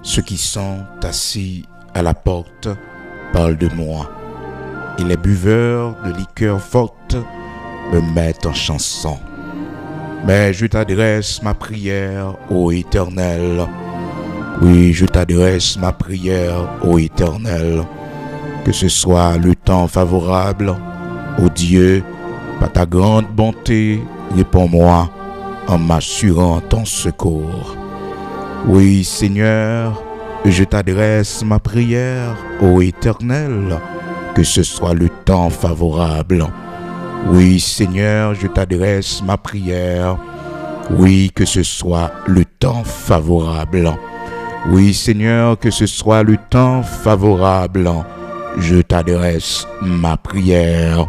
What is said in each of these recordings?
Ceux qui sont assis à la porte parlent de moi, et les buveurs de liqueur forte me mettent en chanson. Mais je t'adresse ma prière, ô Éternel. Oui, je t'adresse ma prière, ô Éternel. Que ce soit le temps favorable, ô Dieu, par ta grande bonté, réponds-moi en m'assurant ton secours. Oui, Seigneur, je t'adresse ma prière, ô Éternel, que ce soit le temps favorable. Oui, Seigneur, je t'adresse ma prière. Oui, que ce soit le temps favorable. Oui, Seigneur, que ce soit le temps favorable. Je t'adresse ma prière.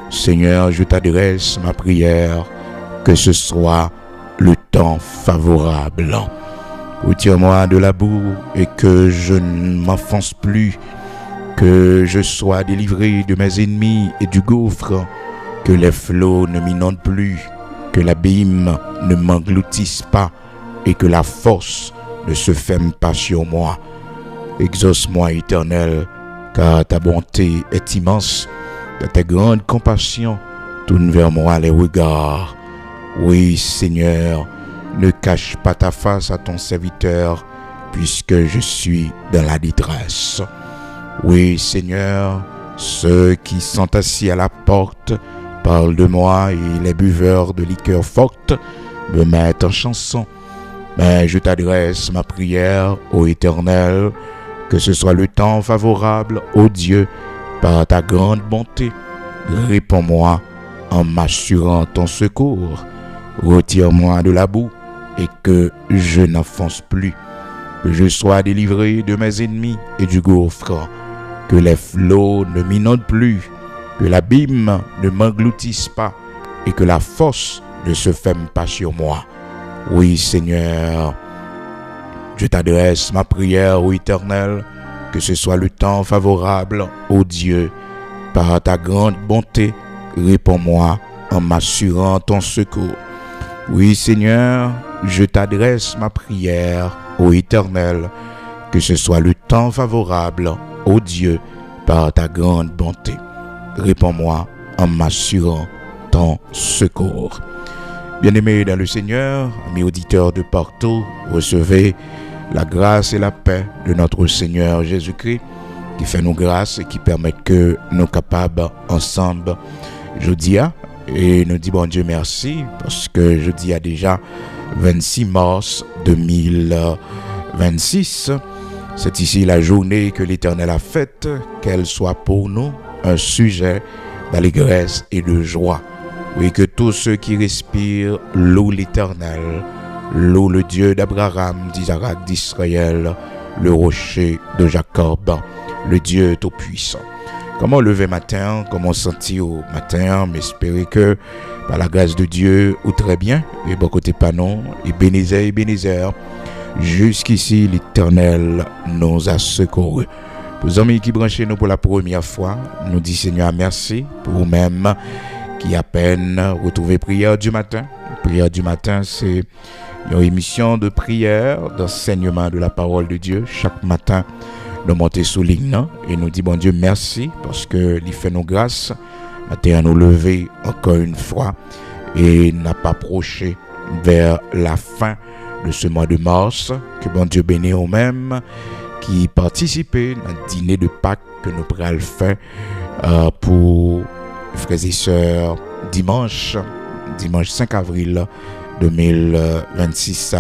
Seigneur, je t'adresse ma prière. Que ce soit le temps favorable. Retire-moi de la boue et que je ne m'enfonce plus. Que je sois délivré de mes ennemis et du gouffre. Que les flots ne m'inondent plus, que l'abîme ne m'engloutisse pas et que la force ne se ferme pas sur moi. Exauce-moi, Éternel, car ta bonté est immense, que ta grande compassion tourne vers moi les regards. Oui, Seigneur, ne cache pas ta face à ton serviteur, puisque je suis dans la détresse. Oui, Seigneur, ceux qui sont assis à la porte parle de moi et les buveurs de liqueur forte me mettent en chanson. Mais je t'adresse ma prière, ô Éternel, que ce soit le temps favorable, ô Dieu, par ta grande bonté. Réponds-moi en m'assurant ton secours. Retire-moi de la boue et que je n'enfonce plus. Que je sois délivré de mes ennemis et du gouffre. Que les flots ne m'inondent plus. Que l'abîme ne m'engloutisse pas et que la force ne se ferme pas sur moi. Oui, Seigneur, je t'adresse ma prière, ô Éternel, que ce soit le temps favorable, ô Dieu, par ta grande bonté, réponds-moi en m'assurant ton secours. Oui, Seigneur, je t'adresse ma prière, ô Éternel, que ce soit le temps favorable, ô Dieu, par ta grande bonté. Réponds-moi en m'assurant ton secours. Bien-aimés dans le Seigneur, amis auditeurs de partout, recevez la grâce et la paix de notre Seigneur Jésus-Christ qui fait nous grâce et qui permet que nous capables ensemble jeudi et nous dit bon Dieu merci parce que jeudi a déjà 26 mars 2026. C'est ici la journée que l'Éternel a faite, qu'elle soit pour nous un sujet d'allégresse et de joie. Oui, que tous ceux qui respirent louent l'Éternel, louent le Dieu d'Abraham, d'Isaac, d'Israël, le rocher de Jacob, le Dieu tout-puissant. Comment lever matin, comment sentir au matin, m'espérer que par la grâce de Dieu, ou très bien, et bon côté panon, et Bénézer, jusqu'ici l'Éternel nous a secourus. Pour les amis qui branchent nous pour la première fois, nous disons Seigneur merci pour vous-même qui à peine retrouvez prière du matin. Prière du matin, c'est une émission de prière, d'enseignement de la parole de Dieu. Chaque matin, nous montons sous ligne et nous disons bon Dieu merci parce que il fait nos grâces. Matin, nous lever encore une fois et n'a pas approché vers la fin de ce mois de mars. Que bon Dieu bénisse au même qui participaient à un dîner de Pâques que nous pourrons faire pour frères et sœurs dimanche 5 avril 2026.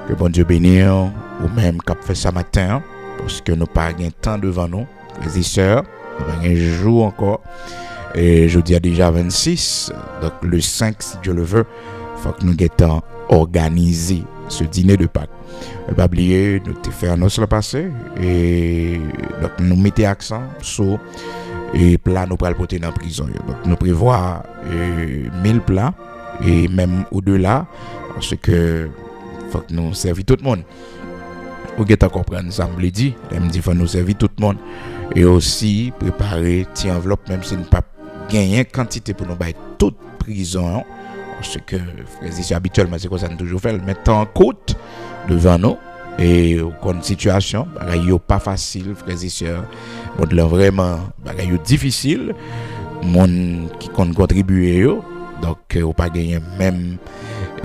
Que bon Dieu bénisse ou même qui a fait ça matin parce que nous pas de temps devant nous, frères et sœurs, nous avons un jour encore. Et jeudi a déjà 26, donc le 5 si Dieu le veut, il faut que nous ayons organisé ce dîner de Pâques. Ne pas oublier, nous te faire nos le passé et donc nous mettons accent sur et plats nous pourrons porter dans la prison. Donc nous prévoyons 1000 plats et même au-delà parce que faut que nous servir tout le monde. Vous avez compris ça me dit, me dit faut nous servir tout le monde et aussi préparer une enveloppe même si nous pas gagner quantité pour nous bailler toute prison parce que frères habituellement c'est comme ça nous toujours fait mettre en côte devant nous et une situation bagay yo pas facile frères et sœurs bon là vraiment bagay yo difficile monde qui compte contribuer yo donc ou pas gagner même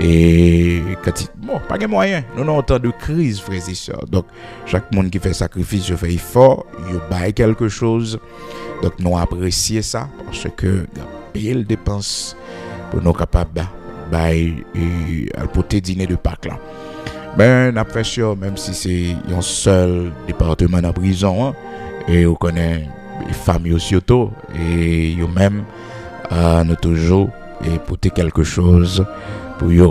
et quand bon pas de moyen nous avons autant de crise frères et sœurs donc chaque monde qui fait sacrifice je fait effort il bail quelque chose donc nous apprécier ça parce que payer les dépenses pour nous capables bail et porter dîner de Pâques là ben n'a fait sûr même si c'est un seul département en prison hein, et on connaît les familles aussi auto et eux même nous toujours et porter quelque chose pour eux.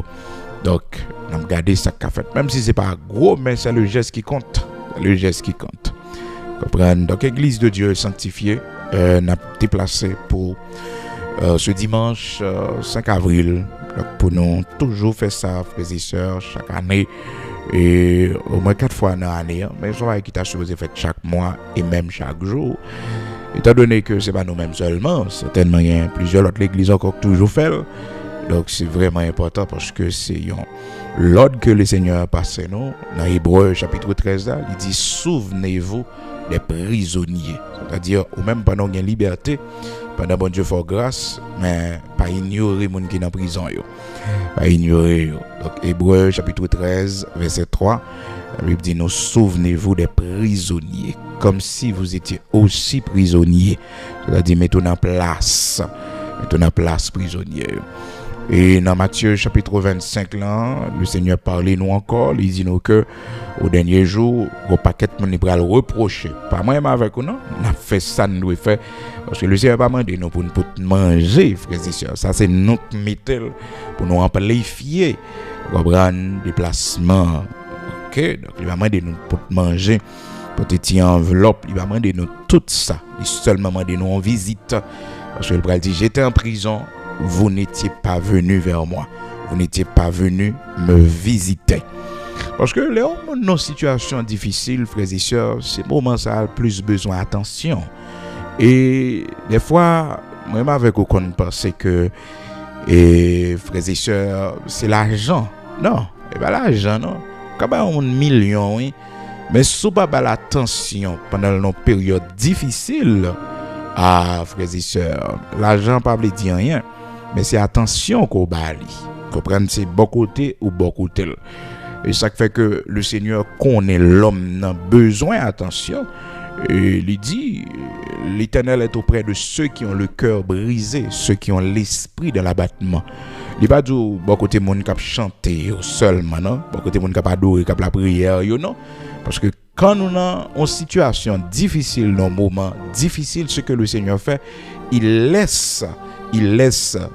Donc, nous regardons ça qu'a fait. Même si ce n'est pas gros, mais c'est le geste qui compte. Le geste qui compte. Comprenez? Donc, l'Église de Dieu sanctifiée, n'a déplacé pour ce dimanche 5 avril. Donc, pour nous toujours faire ça, frères et sœurs, chaque année. Et au moins 4 fois dans l'année. Hein. Mais ça va être fait chaque mois et même chaque jour. Étant donné que ce n'est pas nous-mêmes seulement, certainement il y a plusieurs autres églises encore toujours fait. Donc c'est vraiment important parce que c'est l'ordre que le Seigneur a passé nous. Dans Hébreux chapitre 13, là, il dit souvenez-vous des prisonniers. C'est-à-dire, ou même pendant qu'il y a liberté, pendant bon Dieu fait grâce, mais pas ignorer les gens qui sont en prison. Pas ignorer. Donc Hébreux chapitre 13, verset 3, la Bible dit nous souvenez-vous des prisonniers. Comme si vous étiez aussi prisonniers. C'est-à-dire, mettons en place prisonniers. Et dans Matthieu chapitre 25, là, le Seigneur parlait nous encore. Il dit nous que au dernier jour, au paquet de monde va le reprocher. Pas moi même avec nous, non? On a fait ça, nous fait. Parce que le Seigneur n'a pas demandé nous pour manger, frères et sœurs. Ça, c'est nous qui mettons pour nous amplifier. Comprendre déplacement. Ok? Donc, il va demander nous pour manger. Petite enveloppe, il va demander nous tout ça. Il seulement demander nous en visite. Parce que le Père dit, j'étais en prison, vous n'étiez pas venu vers moi. Vous n'étiez pas venu me visiter. Parce que les hommes dans nos situations difficiles, frères et sœurs, ces moments ça a plus besoin d'attention. Et des fois, même avec vous, on pense que, frères et sœurs, c'est l'argent. Non, et bien l'argent, non. Quand on a 1 million, oui. Mais si pas l'attention pendant une période difficile, frères et sœurs, l'argent pas veut dire rien, mais c'est attention qu'on bali. Comprendre c'est bon côté ou bon côté. Et ça fait que le Seigneur connaît l'homme n'a besoin d'attention. Et il dit l'Éternel est auprès de ceux qui ont le cœur brisé, ceux qui ont l'esprit dans l'abattement. Il pas du bon côté monde qui chanter seulement non, bon côté monde qui adorer, qui la prière, non. Parce que quand nous sommes en situation difficile, dans un moment difficile, ce que le Seigneur fait, il laisse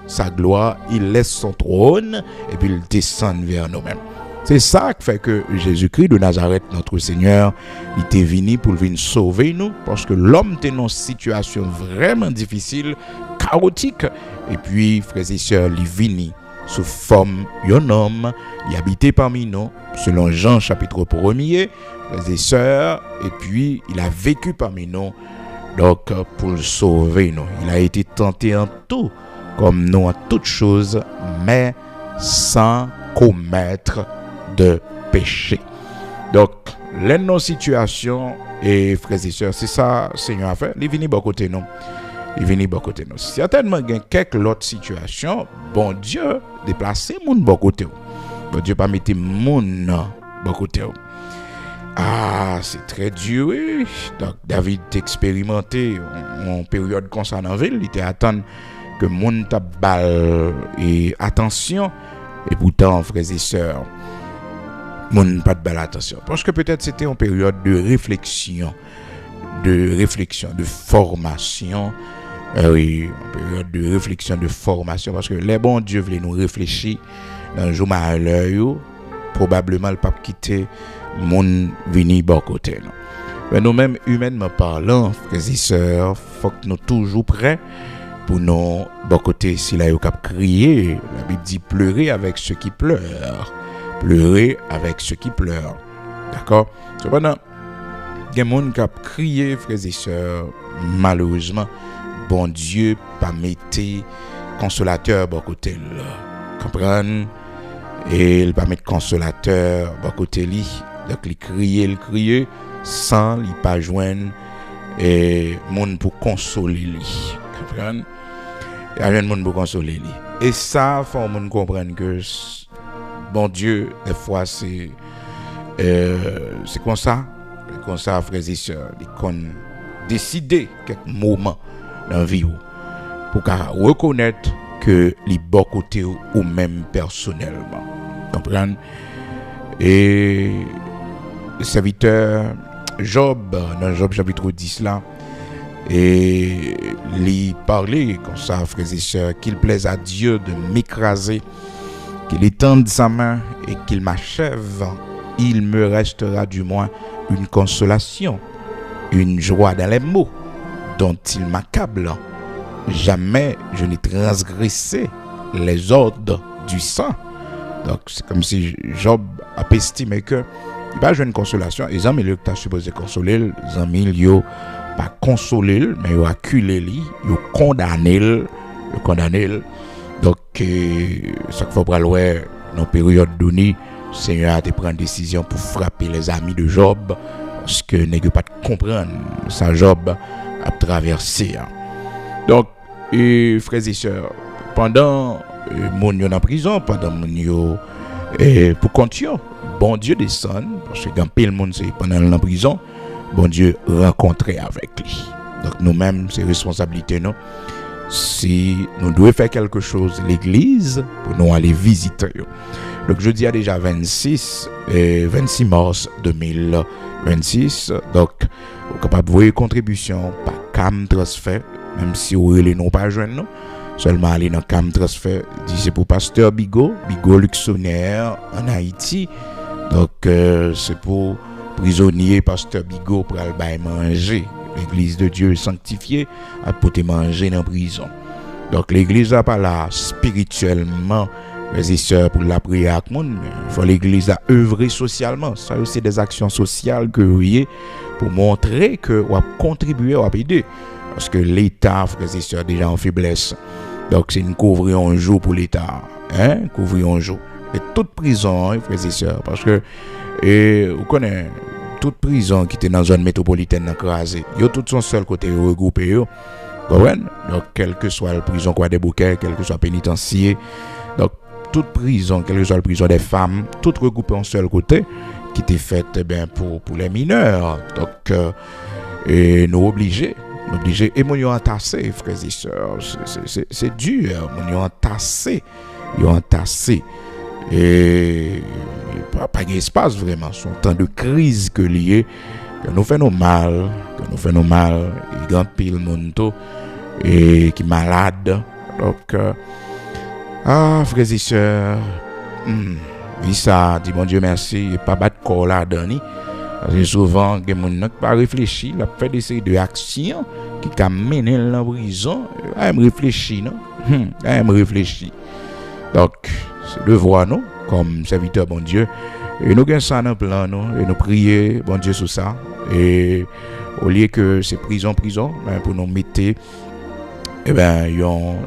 sa gloire, il laisse son trône, et puis il descend vers nous-mêmes. C'est ça qui fait que Jésus-Christ de Nazareth, notre Seigneur, il était venu pour venir sauver nous, parce que l'homme était dans une situation vraiment difficile, chaotique, et puis, frères et sœurs, il est venu sous forme d'un homme, il habitait parmi nous, selon Jean chapitre 1er, frères et sœurs, et puis il a vécu parmi nous, donc pour sauver nous. Il a été tenté en tout, comme nous en toutes choses, mais sans commettre de péché. Donc, les nos situations, et frères et sœurs, c'est ça le Seigneur a fait, il est venu de côté nous. Il vient de côté nous. Certainement, il y a quelques autres situations, bon Dieu déplacer mon bon côté. Bon Dieu pas mettre mon bon côté. Ah, c'est très dur. Oui. Donc, David expérimenté en période comme ça dans la ville. Il était attendre que mon tabal et attention. Et pourtant, frères et sœurs, mon pas de belle attention. Parce que peut-être c'était une période de réflexion, de formation. Oui, une période de réflexion, de formation. Parce que les bons dieux voulaient nous réfléchir dans le jour à l'heure. Probablement, le pape quitté mon vini bon côté. Mais nous-mêmes, humainement parlant, frères et sœurs, faut que nous toujours prêts pour nous bon côté. Si là, il y a crier, la Bible dit pleurer avec ceux qui pleurent. Pleurer avec ceux qui pleurent. D'accord? Cependant, il y a des gens qui ont crié, frères et sœurs, malheureusement, bon Dieu, pas mettre consolateur bon côté là. Comprendre? Et il va mettre consolateur bon côté lui Donc il criait sans il pas joindre et monde pour consoler lui. Comprendre? Il y a un monde pour consoler lui. Et ça faut monde comprendre que bon Dieu des fois c'est comme ça frères et sœurs, qu'on décider quelques moments dans la vie pour reconnaître que les bons côtés ou même personnellement. Comprendre? Et le serviteur Job, dans Job chapitre 10 là, et lui parlait comme ça, frères et sœurs, qu'il plaise à Dieu de m'écraser, qu'il étende sa main et qu'il m'achève, il me restera du moins une consolation, une joie dans les mots dont il m'accable. Jamais je n'ai transgressé les ordres du sang. Donc c'est comme si Job a estimé que il va jouer une consolation. Les amis qui sont supposés consoler, les amis qui pas consoler, mais ils ont acculé lui, ils ont condamné. Donc ça qu'il faut pas loin dans période donnée, le Seigneur a pris une décision pour frapper les amis de Job parce que n'est pas comprendre ça Job a traversé. Donc frères et sœurs, pendant mon yo en prison, pendant mon yo pour continuer, bon Dieu descend parce que quand pile monde c'est pendant en prison, bon Dieu rencontrer avec lui. Donc nous-mêmes c'est responsabilité non. Si nous devons faire quelque chose l'église pour nous aller visiter. Donc jeudi a déjà 26 mars 2026. Donc vous capable de voir contribution par cam transfert même si vous les non pas joindre non. Seulement aller dans cam transfert dit c'est pour pasteur Bigot Luxonnaire en Haïti. Donc c'est pour prisonnier pasteur Bigot pour aller manger. L'église de Dieu est sanctifiée à pouvoir manger dans la prison. Donc l'église n'est pas là spirituellement, les sœurs pour la prière avec monde. Il faut l'église à œuvrer socialement. Ça aussi des actions sociales que vous voyez pour montrer que vous avez contribué à aider. Parce que l'État, frères et sœurs, déjà en faiblesse. Donc c'est une couvrir un jour pour l'État. Couvrir un jour. Et toute prison, frères et sœurs, parce que vous connaissez toute prison qui était dans la zone métropolitaine écrasée, yo tout son seul côté regroupé yo. Donc quelle que soit la prison quoi des bouquets, quel que soit pénitencier, donc toute prison, quelle que soit la prison des femmes, tout regroupé en seul côté qui était faite pour les mineurs. Donc nous obligés et mon yo entassé frères et sœurs, c'est dur, mon yo entassé et pas d'espace vraiment, son temps de crise que lié que nous faisons mal, il y a pile monde et qui malade. Donc frères et sœurs, oui ça dit bon Dieu merci, pas battre corps là Dani. Parce que souvent des gens n'ont pas réfléchi, la fait des séries de actions qui ont mené dans la prison, me réfléchir non, me réfléchir. Donc c'est devoir nous comme serviteur bon Dieu et nous gagnons ça dans plan nous et nous prier bon Dieu sur ça et au lieu que c'est prison pour nous mettre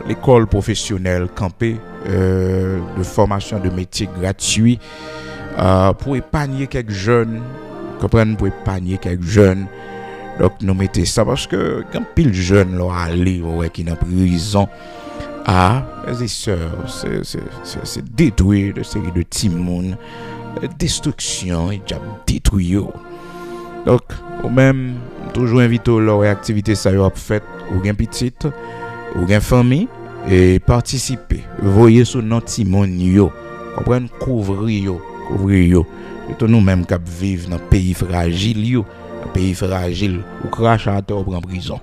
l'école professionnelle campée de formation de métier gratuit pour épargner quelques jeunes comprendre pour épargner quelques jeunes. Donc nous mettons ça parce que quand pile jeunes là aller qui dans prison les sœurs, c'est détruire de série de timon, destruction, et déjà détruit. Donc, ou même, toujours inviter leur activité ça y a fait, ou bien petite, ou bien famille, et participer. Voyez sur notre timon yo, comprendre couvrir yo. Et nous-mêmes qui vivons dans un pays fragile ou crache à terre ou prend prison.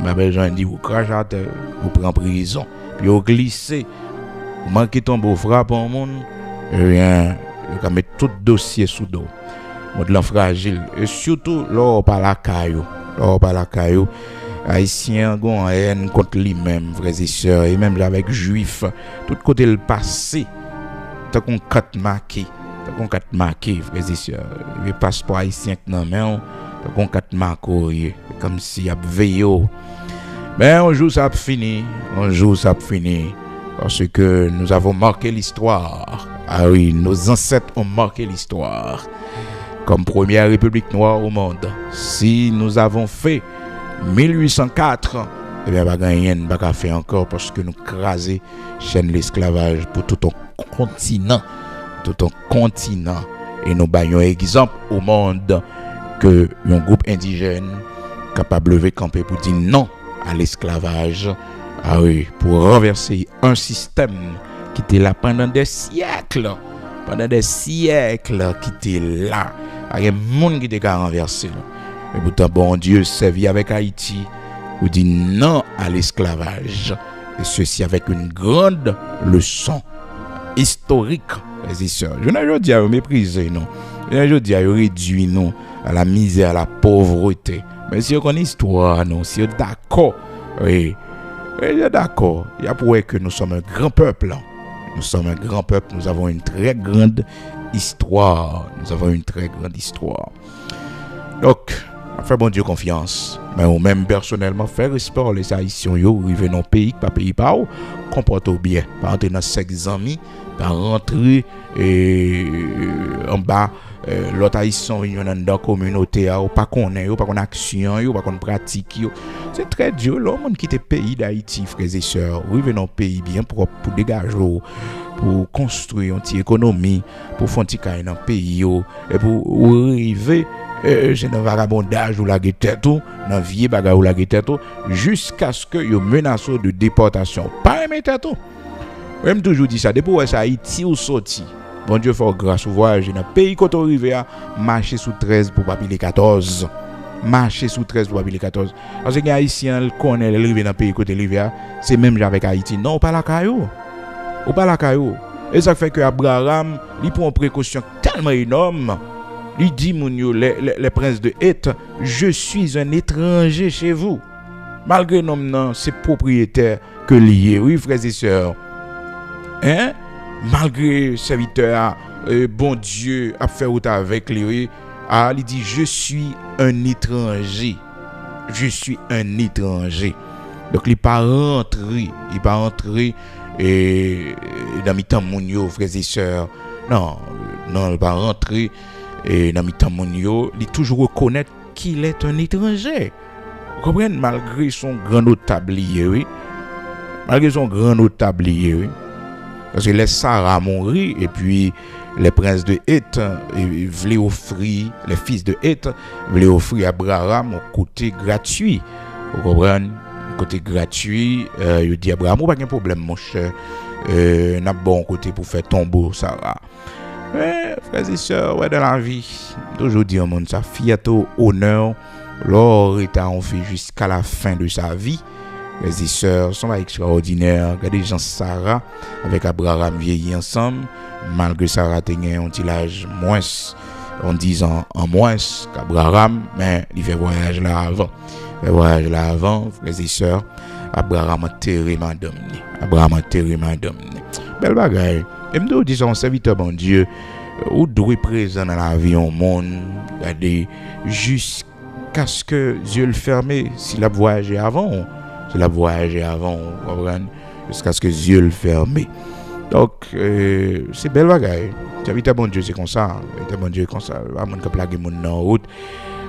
Ma belle gens dit ou crache à terre ou prend prison. Puis au glisser, ou manquer ton beau frappe en monde, rien, vous mettre tout dossier sous dos. Mode fragile et surtout là par la caillou, haïtien gon haine contre lui-même, frères et sœurs, et même avec juifs, tout côté le passé, tant qu'on quatre marqué, frères et sœurs, le passeport haïtien nan men, tant qu'on quatre marqué, comme si a veillé. Mais un jour ça a fini, parce que nous avons marqué l'histoire. Ah oui, nos ancêtres ont marqué l'histoire. comme première république noire au monde. Si nous avons fait 1804, eh bien, pas qu'à faire encore parce que nous craser chaîne l'esclavage pour tout un continent. Et nous baillons exemple au monde que un groupe indigène capable de lever camper pour dire non à l'esclavage. Ah oui, pour renverser un système qui était là pendant des siècles. Qui était là. Il y a un monde qui était renversé. Mais pourtant, bon Dieu, servi avec Haïti, vous dit non à l'esclavage. Et ceci avec une grande leçon historique, les sœurs. Je n'ai pas dit à mépriser, non. Je n'ai pas dit à réduire, non, à la misère, à la pauvreté. Mais si on connaît l'histoire, non, si on est d'accord, oui, d'accord. Il y a pour que nous sommes un grand peuple. Nous sommes un grand peuple, nous avons une très grande histoire. Donc, fait bon Dieu confiance. Mais ou même personnellement, faire respect les haïtiens, yo, arriver dans le pays, pas pays par où, comporte bien. Pas rentrer dans 5 amis, pas rentrer en bas, l'autre haïtien, ils sont dans la communauté, ou pas qu'on action, ou pas qu'on pratique. C'est très dur, l'homme qui quitte le pays d'Haïti, frères et sœurs, arriver dans le pays bien propre, pour dégager, pour construire une petite économie, pour faire un petit cas dans le pays, et pour arriver. J'ai un vagabondage ou la guette tout, dans vieux bagarre ou la guette tout, jusqu'à ce que yo menace de déportation. Pas aimer tout. Même toujours dit ça, depuis ça Haïti ou sorti. Bon Dieu fait grâce au voyage dans pays côté arrivé à marcher sous 13 pour pas piler 14. Marcher sous 13 pour pas piler 14. Parce que les haïtiens connaissent arrivé dans pays côté arrivé, c'est même avec Haïti. Non, pas la caillou. Ou pas la caillou. Et ça fait que Abraham, il prend une précaution tellement énorme. Il dit, les princes de Heth, je suis un étranger chez vous. Malgré non, c'est propriétaire que lié. Oui, frères et sœurs. Hein? Malgré serviteur, bon Dieu a fait route avec lui. Il dit, je suis un étranger. Je suis un étranger. Donc, il n'est pas rentré. Dans mes temps, frères et sœurs. Non, il n'est pas rentré. Et dans mi-temps monio, il toujours reconnaître qu'il est un étranger. Vous comprenez, malgré son grand notablier, oui. Malgré son grand notablier, oui. Parce que les Sarah mourir et puis les princes de Heth voulaient offrir, les fils de Heth voulaient offrir à Abraham un côté gratuit. Vous comprenez, un côté gratuit. Il dit Abraham, pas de problème, mon cher. N'a bon côté pour faire tombeau Sarah. Mais, frères et sœurs, ouais, dans la vie, toujours dire au monde, sa fierté, honneur, l'or est on fait jusqu'à la fin de sa vie. Frères et sœurs, sont extraordinaires. Regardez Jean Sarah avec Abraham vieilli ensemble, malgré Sarah tenait un petit âge moins, en 10 ans en moins qu'Abraham, mais il fait voyage là avant. Frères et sœurs, Abraham a terré madame. Belle bagaille. Et me dit son serviteur bon Dieu ou doit présent dans la vie au monde regardez jusqu'à ce que Dieu le ferme s'il a voyagé avant jusqu'à ce que Dieu le ferme. Donc c'est belle bagaille. Serviteur bon Dieu c'est comme ça. Bon Dieu comme ça pas monde qui plague monde dans route.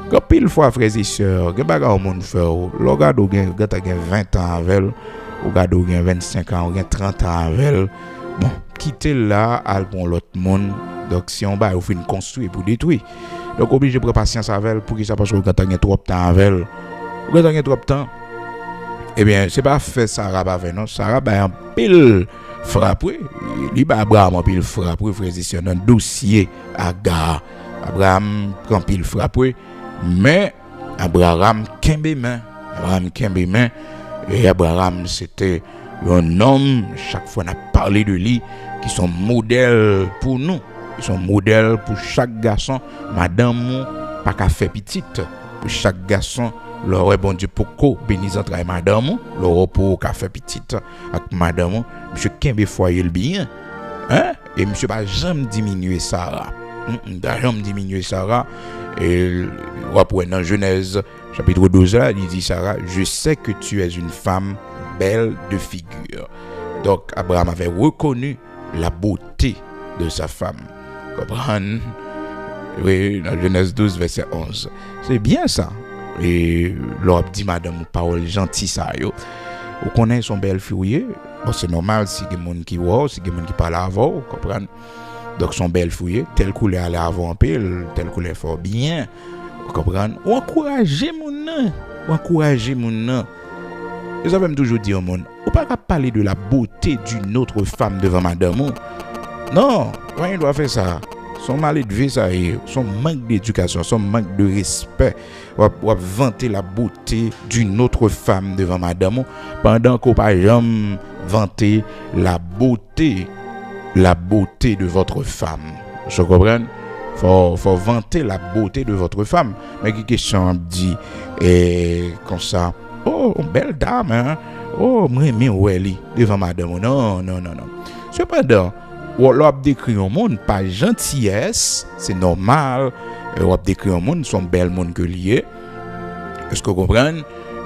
Quand pile fois frères et sœurs, que bagarre au monde faire. Le gars ou gagne 20 ans avec ou gars ou gagne 25 ans ou gagne 30 ans avec. Bon, quitter là, al pour l'autre monde. Donc, si on va, on fait une construire pour détruire. Donc, obligé de prendre patience avec elle pour que ça passe au gâteau trop de temps avec elle. Au gâteau trop de temps. Eh bien, c'est pas fait Sarah avec non. Sarah, un pile frappé. Il va Abraham un pile frappé, frère, c'est un dossier à gare. Abraham prend pile frappé. Mais, Abraham kembe main. Et Abraham, c'était un homme, chaque fois on a parlé de lui, qui sont modèles pour nous. Ils sont modèles pour chaque garçon. Madame, pas qu'à faire petite. Pour chaque garçon, l'aurait bon Dieu pour qu'on bénisse entre madame, l'aurait pour qu'à faire petite avec madame. Monsieur Kembe foyer le bien. Hein? Et monsieur pas jamais diminuer Sarah. Jamais diminuer Sarah. Et après dans Genèse chapitre 12 là, il dit Sarah, je sais que tu es une femme belle de figure. Donc Abraham avait reconnu la beauté de sa femme. Comprendre? Oui, dans Genèse 12, verset 11. C'est bien ça. Et l'on dit madame parole gentil ça yo. Ou connaît son belle fille. Bon, c'est normal si des gens qui voient, si des gens qui parlent avant, vous comprenez? Donc son belle fille, telle couleur aller avant pile, telle couleur fort bien. Vous comprenez? Ou encourager mon nan. Ou encourager mon nan. Et ça même toujours dire au monde, ou pas parler de la beauté d'une autre femme devant madame. Non, rien doit faire ça. Son mal de vie, ça son manque d'éducation, son manque de respect, ou vanter la beauté d'une autre femme devant madame, pendant qu'on pas jamais vanter la beauté de votre femme. Je comprends? Faut vanter la beauté de votre femme. Mais qui question dit comme ça, oh, belle dame, hein? Oh, moi, oui, devant madame. Non. Cependant, ou l'on décrit un monde par gentillesse, c'est normal. On décrit un monde, sont belles monde que lié. Est-ce que vous comprenez?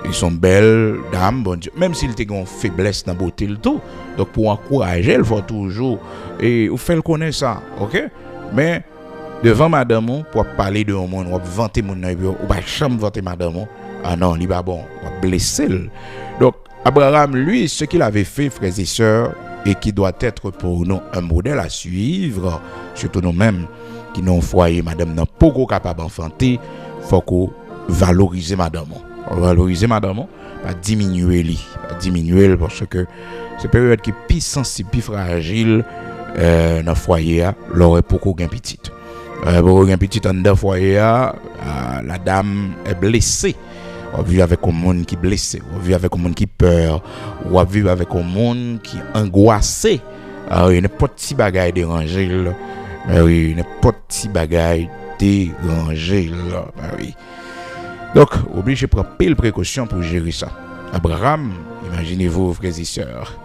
Ils sont belles dames, bon Dieu. Même s'ils ont une faiblesse dans la beauté le tout. Donc pour encourager, il faut toujours et vous faites le connaître ça, ok? Mais devant madame, pour parler de un monde, ou vanter mon ou pas jamais vanter madame. Ah non, il va bon, on blesser. Donc Abraham, lui, ce qu'il avait fait, frères et sœurs, et qui doit être pour nous un modèle à suivre, surtout nous-mêmes qui n'ont foyer, madame n'a pas capable d'enfanter, faut qu'on valorise madame. Valoriser madame, pas diminuer parce que c'est période qui est plus sensible, plus fragile dans le foyer, l'aurait beaucoup gain petite. Beaucoup gain petite dans le foyer, la dame est blessée. On vit avec un monde qui est blessé, on vit avec un monde qui peur, on vit avec un monde qui est angoissé. Il n'y a pas de petit bagaille dérangé. Oui, il n'y a pas de petit bagaille dérangé. Oui. Donc, obligé de prendre pile précaution pour gérer ça. Abraham, imaginez-vous, frères et sœurs,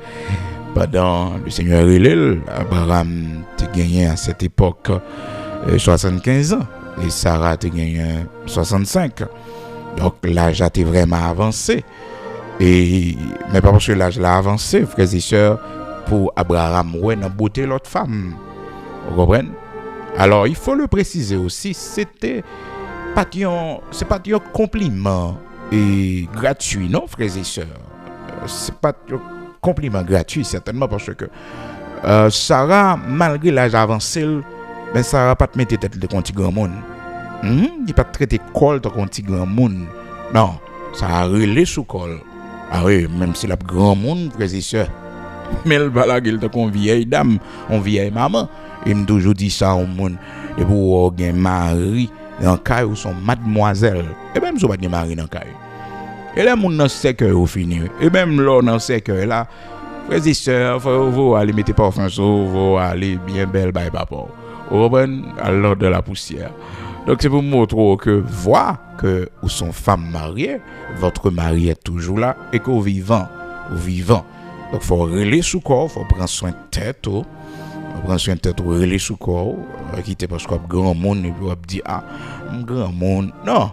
pendant le Seigneur Hillel, Abraham a gagné à cette époque 75 ans et Sarah a gagné 65 ans. Donc l'âge a été vraiment avancé. Mais pas parce que l'âge l'a avancé, frères et sœurs, pour Abraham, ouais, n'a beauté l'autre femme. Vous comprenez? Alors il faut le préciser aussi, c'est pas un compliment gratuit, non, frères et sœurs. C'est pas un compliment gratuit, certainement, parce que Sarah, malgré l'âge avancé, mais Sarah pas te mettre tête de contre grand monde. Il pas traiter col de contre grand monde. Non, ça a relé sous col. Ah oui, même si la grand monde, frères et sœurs. Mais elle va la gueule de une vieille dame, une vieille maman. Il me toujours dit ça au monde. Et pour un mari dans le cas où sont mademoiselle. Et même si vous n'avez pas de mari dans le cas. Et là, mon sait que vous finissez. Et même là, on sait que là, frères et sœurs, vous allez mettre parfum sur vous, allez bien belle, bye papa. Vous comprenez? À l'ordre de la poussière. Donc c'est pour montrer que voir que vous sont femmes mariées, votre mari est toujours là et que vous vivant. Donc faut relayer sous corps, faut prendre soin de tête, relayer sous corps, quitter parce que grand monde et puis dire grand monde. Non.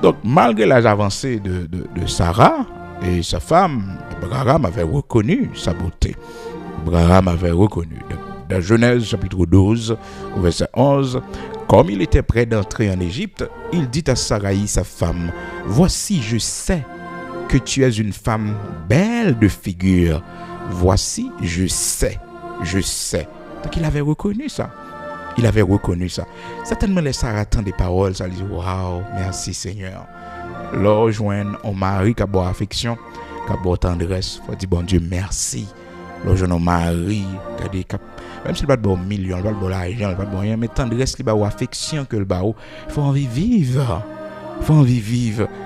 Donc malgré l'âge avancé de Sarah et sa femme, Abraham avait reconnu sa beauté. Abraham avait reconnu. Dans Genèse chapitre 12, verset 11, comme il était prêt d'entrer en Égypte, il dit à Saraï, sa femme, « Voici, je sais que tu es une femme belle de figure. Voici, je sais. » Donc il avait reconnu ça. Certainement, les Sarah attendent des paroles, ça dit, « Waouh, merci Seigneur. » Là, rejoindre un mari qui a beau affection, qui a beau tendresse, il faut dire, « Bon Dieu, merci. » Là, rejoindre un mari qui a des même s'il n'y a pas de bon million, il n'y a pas de bon argent, il n'y a pas de bon rien, mais tendresse, il y a de affection que le baou. Il faut envie vivre.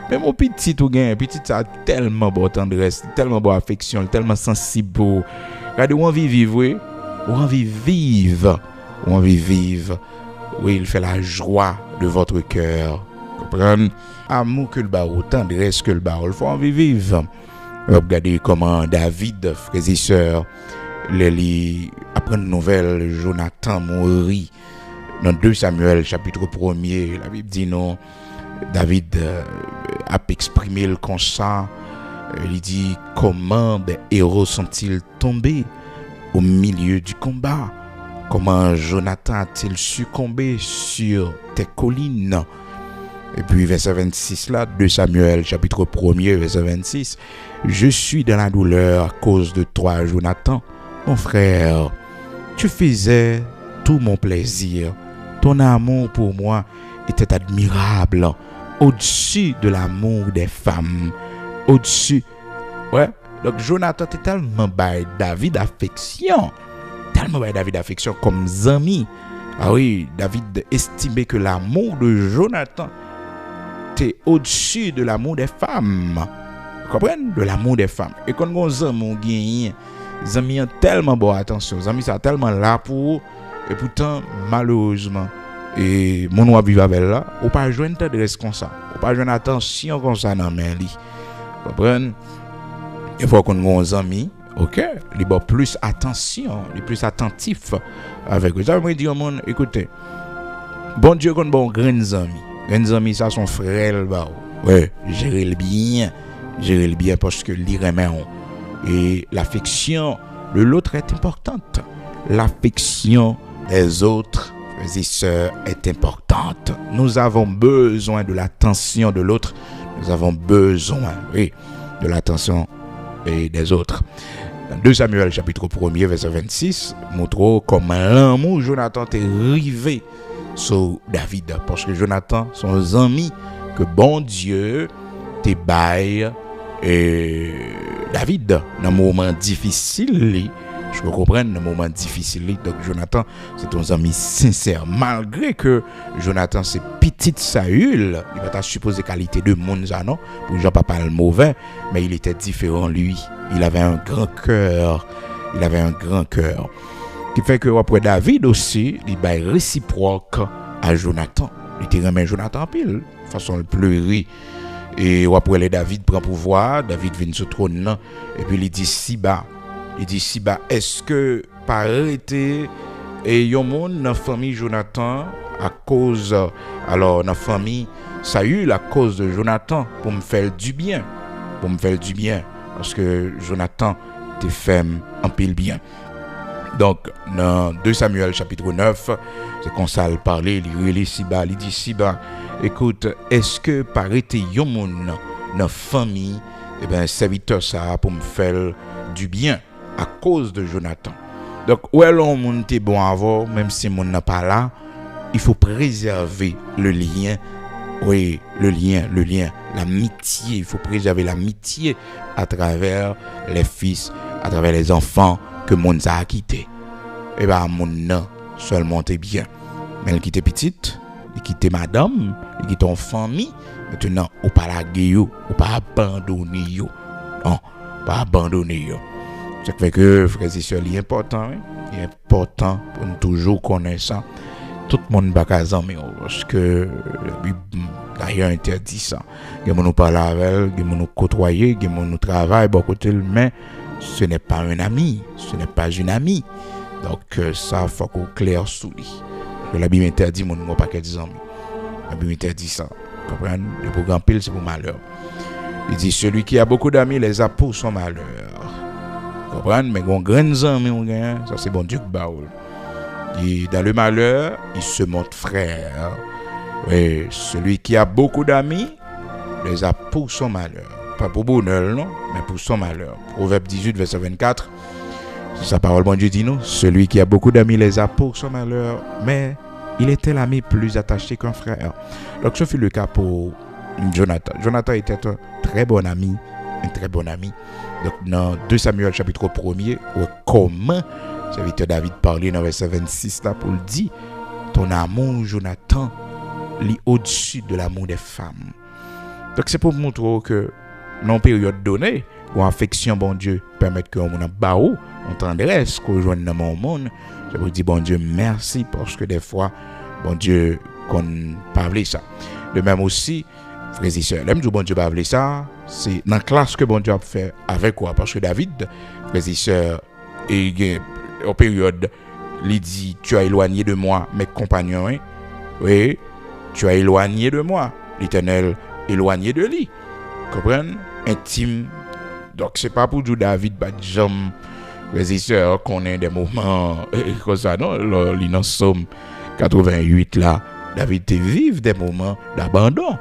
Mais mon petit tout gain, petit ça a tellement bon tendresse, tellement bon affection, tellement sensible. Regardez, on envie vivre, oui. On envie vivre. Oui, il fait la joie de votre cœur. Comprenez? Amour que le baou, tendresse que le baou, il faut envie vivre. Regardez comment David, frères et sœurs, après une nouvelle, Jonathan mourit. Dans 2 Samuel, chapitre 1er, la Bible dit non. David a exprimé le constat. Il dit comment des héros sont-ils tombés au milieu du combat? Comment Jonathan a-t-il succombé sur tes collines? Et puis verset 26 là, 2 Samuel chapitre 1er, verset 26. Je suis dans la douleur à cause de toi, Jonathan, mon frère. Tu faisais tout mon plaisir. Ton amour pour moi était admirable, au-dessus de l'amour des femmes. Au-dessus. Ouais. Donc Jonathan était tellement bail David affection. Tellement bail David affection comme ami. Ah oui, David estimait que l'amour de Jonathan était au-dessus de l'amour des femmes. Vous comprenez? De l'amour des femmes. Et quand on amis gagne, les amis ont tellement bonne attention, les amis sont tellement là pour et pourtant malheureusement et mon wa vivre avec là, ou pas joindre tendresse comme ça, ou pas joindre attention comme ça dans main li. Vous comprenez? Il faut qu'on nos amis, OK, les bon plus attention, les plus attentifs avec eux. Ça veut dire au monde, écoutez. Bon Dieu qu'on bon grands amis ça son frère là. Ouais, gérer le bien parce que l'irrément et l'affection de l'autre est importante. L'affection des autres frères et sœurs est importante. Nous avons besoin de l'attention de l'autre. Nous avons besoin, oui, de l'attention des autres. Dans 2 Samuel chapitre 1er verset 26 montre comment l'amour Jonathan est rivé sur David parce que Jonathan son ami que bon Dieu te baille et David dans un moment difficile. Je peux comprendre dans un moment difficile. Donc Jonathan, c'est un ami sincère. Malgré que Jonathan, c'est petit Saül, il va pas supposer qualité de monde, ça non, pour Jean pas le mauvais, mais il était différent lui. Il avait un grand cœur. Qui fait que après David aussi, il va réciproque à Jonathan. Il était remis Jonathan en pile, de façon le pleurer. Et après les David prend pouvoir, David vient sur trône et puis il dit Siba, est-ce que par arrêter et yon monde dans famille Jonathan à cause alors dans famille Saül à cause de Jonathan pour me faire du bien parce que Jonathan te fait un pile bien. Donc dans 2 Samuel chapitre 9, c'est comme ça il parlait, il dit Siba, écoute, est-ce que par arrêter yon monde dans famille serviteur ça pour me faire du bien à cause de Jonathan. Donc, où est l'on monte bon avant, même si mon n'est pas là, il faut préserver le lien. Oui, le lien, l'amitié. Il faut préserver l'amitié à travers les fils, à travers les enfants que mon a quitté. Et bien, mon nom seulement est bien. Mais il quitte petite, il quitte madame, il quitte en famille. Maintenant, ou pas la gueule, ou pas abandonner yo. Non, pas abandonner yo. Ça fait que, frères et sœurs, il est important pour nous toujours connaître ça. Tout le monde va pas s'aimer parce que la Bible d'ailleurs interdit ça. Il y a nous parler avec elle, il y a nous côtoyer, il y a nous travailler beaucoup mais ce n'est pas un ami, ce n'est pas une amie. Donc ça faut qu'on clair sous lui. La Bible interdit mon pas qu'à des amis. La Bible interdit ça. Comprenez? Le programme pile c'est pour malheur. Il dit celui qui a beaucoup d'amis les a pour son malheur. Comprenez? Mais grands amis ça c'est bon Dieu qui baoule. Et dans le malheur, il se montre frère. Oui, celui qui a beaucoup d'amis les a pour son malheur. Pas pour bonheur, non, mais pour son malheur. Proverbe 18, verset 24. C'est sa parole, bon Dieu dit nous. Celui qui a beaucoup d'amis les a pour son malheur, mais il était l'ami plus attaché qu'un frère. Donc, ce fut le cas pour Jonathan. Jonathan était un très bon ami. Donc, dans 2 Samuel chapitre 1er, comment serviteur David parlait dans verset 26 là pour le dire, ton amour Jonathan lit au-dessus de l'amour des femmes. Donc c'est pour montrer que dans une période donnée, où affection bon Dieu permet que on a baou, on tendresse qu'on joigne dans mon monde. Je vous dis bon Dieu merci parce que des fois bon Dieu qu'on parle ça. De même aussi frères et sœurs, l'aime du bon Dieu parle ça, c'est dans la classe que bon Dieu a fait avec quoi parce que David frères et sœurs et en période, il dit, tu as éloigné de moi mes compagnons. Hein? Oui, tu as éloigné de moi. L'Éternel éloigné de lui. Comprenez? Intime. Donc, c'est pas pour dire David, frères et sœurs, qu'on ait des moments comme ça, non? Dans Somme 88, là, David te vive des moments d'abandon.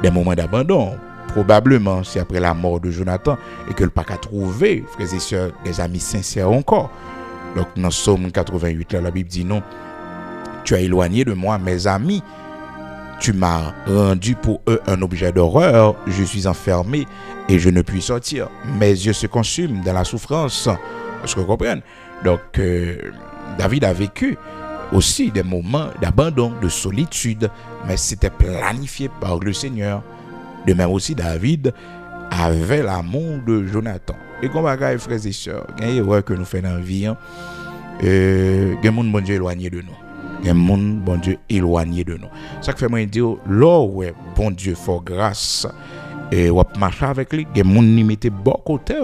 Des moments d'abandon. Probablement, c'est après la mort de Jonathan et que le pas qu'à trouver, frères et sœurs, des amis sincères encore. Donc, dans Somme 88, là, la Bible dit non. Tu as éloigné de moi mes amis. Tu m'as rendu pour eux un objet d'horreur. Je suis enfermé et je ne puis sortir. Mes yeux se consument dans la souffrance. Est-ce que vous comprenez? Donc, David a vécu aussi des moments d'abandon, de solitude, mais c'était planifié par le Seigneur. De même aussi, David avait l'amour de Jonathan. Et comme bagaille, frères et sœurs, il y a une erreur que nous faisons dans la vie. Il y a un monde bon Dieu éloigné de nous. Il y a un monde bon Dieu éloigné de nous. Ça fait moi dire, là où bon Dieu fait grâce, et on marche avec lui, il y a un monde qui mettait bon côté.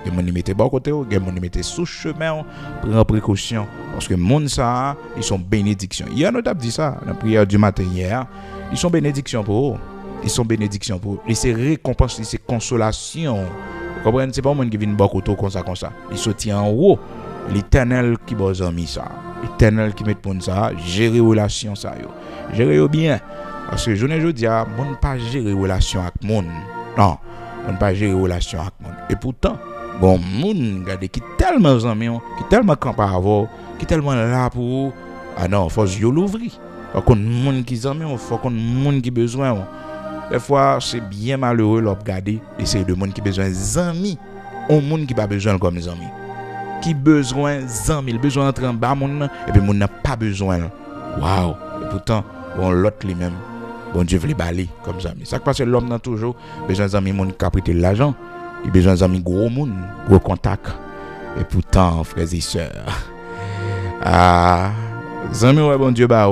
Il y a des gens qui mettent bon côté, il y a des gens qui mettent sous chemin, prendre précaution. Parce que les gens, ils sont bénédictions. Hier, nous avons dit ça, dans la prière du matin hier, ils sont bénédictions pour eux. Ils sont bénédictions pour eux. Et c'est récompense, c'est consolation. Vous comprenez? Ce n'est pas un monde qui vient de bon côté comme ça. Ils se tiennent en haut. L'Éternel qui a mis ça. L'Éternel qui met pour ça, gérer relation ça. Gérer bien. Parce que je ne dis pas, on ne pas gérer relation avec le monde. Non, on ne pas gérer relation avec le monde. Et pourtant, bon, moun qui tellement amis, qui tellement camp à avoir, qui tellement là pour ah non, faut yo l'ouvrir. Faut qu'on moun qui amis, faut qu'on moun qui besoin. Des fois, c'est bien malheureux de regarder et c'est de monde qui besoin d'amis, on moun qui pas besoin comme des amis. Qui besoin d'amis, il besoin d'entrer en bas moun et puis moun n'a pas besoin. Waouh. Et pourtant, bon l'autre lui-même, bon Dieu veut les balayer comme ça. Ça passe l'homme n'a toujours besoin d'amis moun qui a prêté l'argent. Il a besoin d'amis gros monde, gros contact. Et pourtant, frères et sœurs, amis ouais bon Dieu bah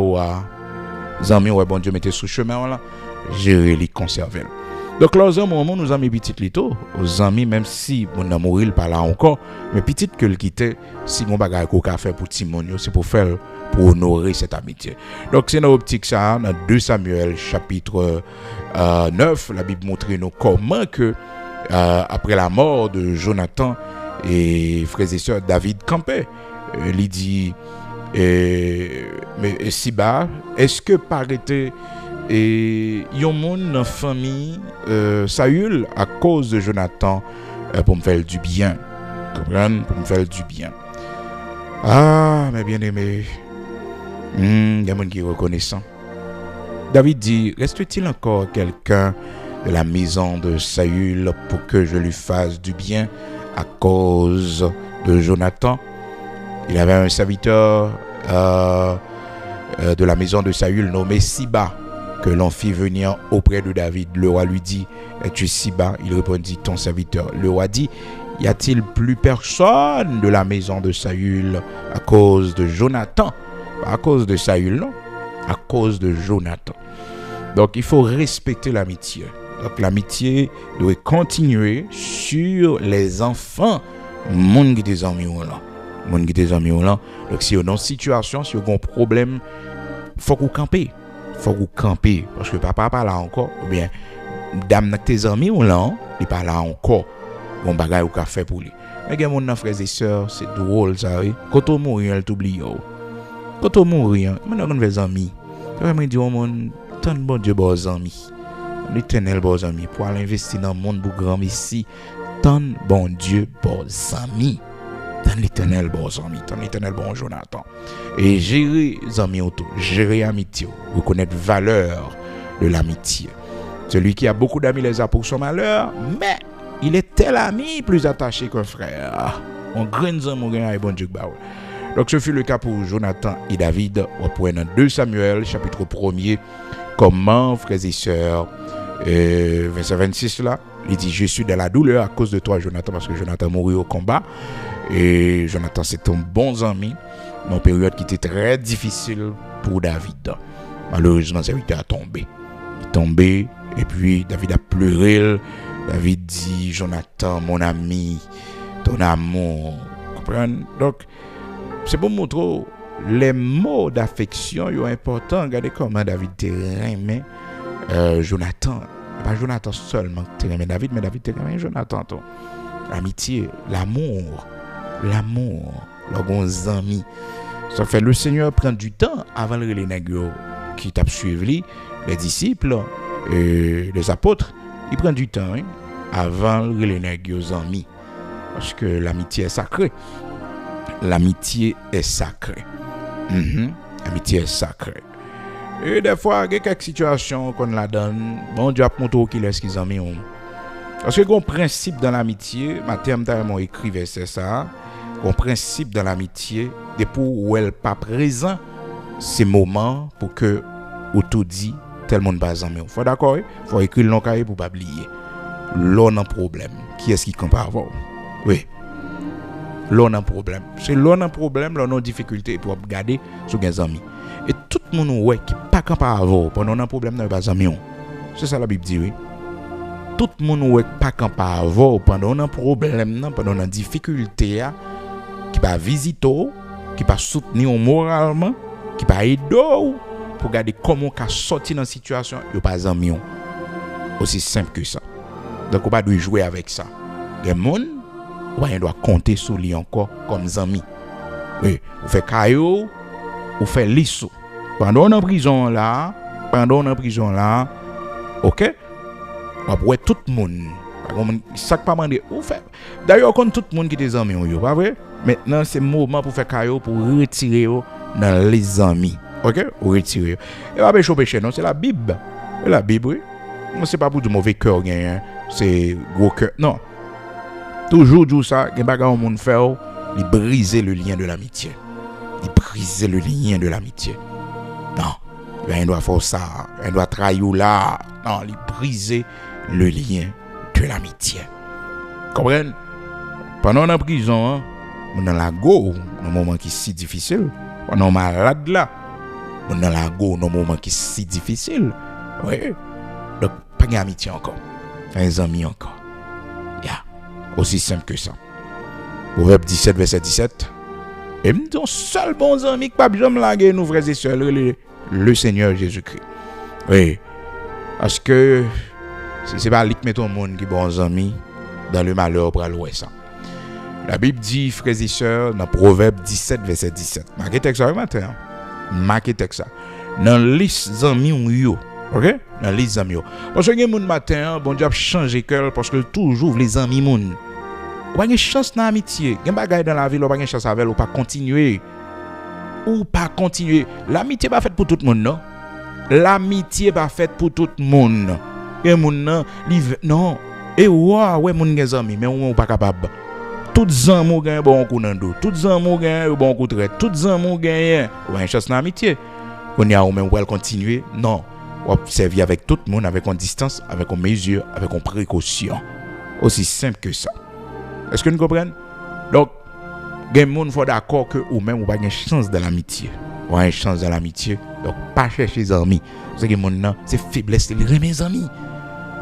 amis ouais bon Dieu mettez sous chemin là, gérer les conserver. Donc là aux moment nous amis petit lito, aux amis même si on a mourir pas là encore, mais petit que le quitter si mon bagage qu'on a fait pour Timonio, c'est pour faire pour honorer cette amitié. Donc c'est dans optique ça dans 2 Samuel chapitre 9, la Bible montre nous comment que après la mort de Jonathan et frères et sœurs, David campait. Il dit mais Siba, est-ce que paraît yon moun dans famille Saül à cause de Jonathan pour me faire du bien. Comprendre pour me faire du bien. Ah, mes bien-aimés. Il y a moun qui est reconnaissant. David dit, reste-t-il encore quelqu'un de la maison de Saül pour que je lui fasse du bien à cause de Jonathan? Il avait un serviteur de la maison de Saül nommé Siba que l'on fit venir auprès de David. Le roi lui dit, es-tu Siba? Il répondit, ton serviteur. Le roi dit, y a-t-il plus personne de la maison de Saül à cause de Jonathan? Pas à cause de Saül, non, à cause de Jonathan. Donc il faut respecter l'amitié. Donc l'amitié doit continuer sur les enfants. Moun qui des amis là. Moun qui des amis là. Donc si on est dans une situation, si on a un problème, faut qu'on camper. Faut qu'on camper parce que papa pas là encore ou bien dame nak tes amis ou là, il pas là encore. Bon bagay ou ka fait pour lui. Mais gen mon frères et sœurs, c'est drôle ça oui. Quand on mourir, elle t'oublie yo. Quand on mourir, on a des amis. Ça me dit au monde tant bon Dieu bons amis. L'Éternel bons amis pour aller investir dans le monde pour grand ici. Tant bon Dieu bons amis. Tant l'Éternel bons amis, tant l'Éternel bon Jonathan. Et gérer les amis autour, gérer l'amitié, reconnaître la valeur de l'amitié. Celui qui a beaucoup d'amis les a pour son malheur, mais il est tel ami plus attaché qu'un frère. On graine mon gain et bon Dieu. Donc ce fut le cas pour Jonathan et David. On pourrait dans 2 Samuel chapitre 1er comment frères et sœurs verset 26 là, il dit je suis dans la douleur à cause de toi Jonathan parce que Jonathan mourut au combat et Jonathan c'est un bon ami dans une période qui était très difficile pour David. Malheureusement serviteur a tombé. Il est tombé et puis David a pleuré. David dit Jonathan mon ami, ton amour. Comprenez? Donc c'est pour montrer les mots d'affection sont importants. Regardez comment David t'aimait Jonathan. Pas Jonathan seulement t'aimait David, mais David t'aimait Jonathan. L'amitié, l'amour. l'amour, leurs amis. Ça fait le Seigneur prend du temps avant les nègres qui t'a suivi, les disciples et les apôtres. Il prend du temps avant les nègres amis. Parce que l'amitié est sacrée. L'amitié est sacrée. L'amitié est sacrée. Et des fois, il y a quelques situations qu'on la donne. Bon Dieu a montré qui est-ce qu'ils ont mis. Parce que un principe dans l'amitié, Matthieu m'a écrit verset ça. Un principe dans l'amitié, depuis où elle n'est pas présent, c'est moment pour que ou tout dit tel monde pas en faut d'accord, faut écrire le nom cahier pour pas oublier. L'on a un problème. Qui est-ce qui compare avant? Oui. L'on a un problème. C'est l'on a un problème, l'on a une difficulté pour regarder sur les amis. Et tout le monde ouais qui pas capable avant pendant un problème dans pas amis. C'est ça la Bible dit oui. Tout le monde ouais pas capable avant pendant un problème pendant une difficulté qui va visiter, qui va soutenir moralement, qui va aider pour regarder comment on sortir dans la situation, il n'y a pas amis. Aussi simple que ça. Donc on ne doit pas jouer avec ça. Les gens, on doit compter sur lui encore comme amis. Oui, on fait caillou, on fait lissou. Pendant on est en prison là, ok? On va voir tout le monde. Ça pas mandé ou fait. D'ailleurs quand tout le monde qui est amis, pas vrai? Maintenant c'est le moment pour faire caillou pour retirer dans les amis. OK? Ou retirer. Et pas péché non, c'est la Bible. Et la Bible oui. C'est pas pour du mauvais cœur gain, c'est gros cœur. Non. Toujours dit ça, que bagarre au monde faire, il briser le lien de l'amitié. Il briser le lien de l'amitié. Non. Il doit faire ça, il doit trahir là. Non, il briser le lien de l'amitié. Comprenez? Pendant la prison, on dans la go, dans un moment qui est si difficile. Pendant malade là, on dans la go, dans un moment qui est si difficile. Oui. Donc, pas d'amitié encore. Un ami encore. Yeah. Aussi simple que ça. Proverbe 17, verset 17. Et me dit, seul bon ami qui pas besoin de laguer nous, frères et sœurs, le Seigneur Jésus-Christ. Oui. Parce que c'est pas lui qui met ton monde qui est bon ami dans le malheur pour aller ça. La Bible dit, frères et sœurs, dans Proverbe 17, verset 17. Marquez texte ça matin. Marquez texte ça. Dans liste amis ou yo. OK? Dans les amis. Parce que les gens matin, bon Dieu a changé cœur parce que toujours les amis moun. Ou pas une chance dans l'amitié. Gen bagay dans la vie, ou pas une chance avec ou pas continuer. Ou pas continuer. L'amitié pas faite pour tout le monde non. L'amitié pas faite pour tout le monde. Et moun non. Et ouais moun gen amis mais ou pas capable. Toutes amours gagne bon coup dans dos. Toutes amours gagne bon coup trait. Toutes amours gagne. Ou pas une chance dans l'amitié. On y a ou même ou continuer. Non. Observer avec tout le monde, avec une distance, avec une mesure, avec une précaution. Aussi simple que ça. Est-ce que nous comprenons? Donc, il y a des gens qui sont d'accord que ou même ou pas une chance de l'amitié. Ou une chance de l'amitié. Donc, pas chercher des amis. Parce que les gens, c'est faiblesse. Ils remettent mes amis.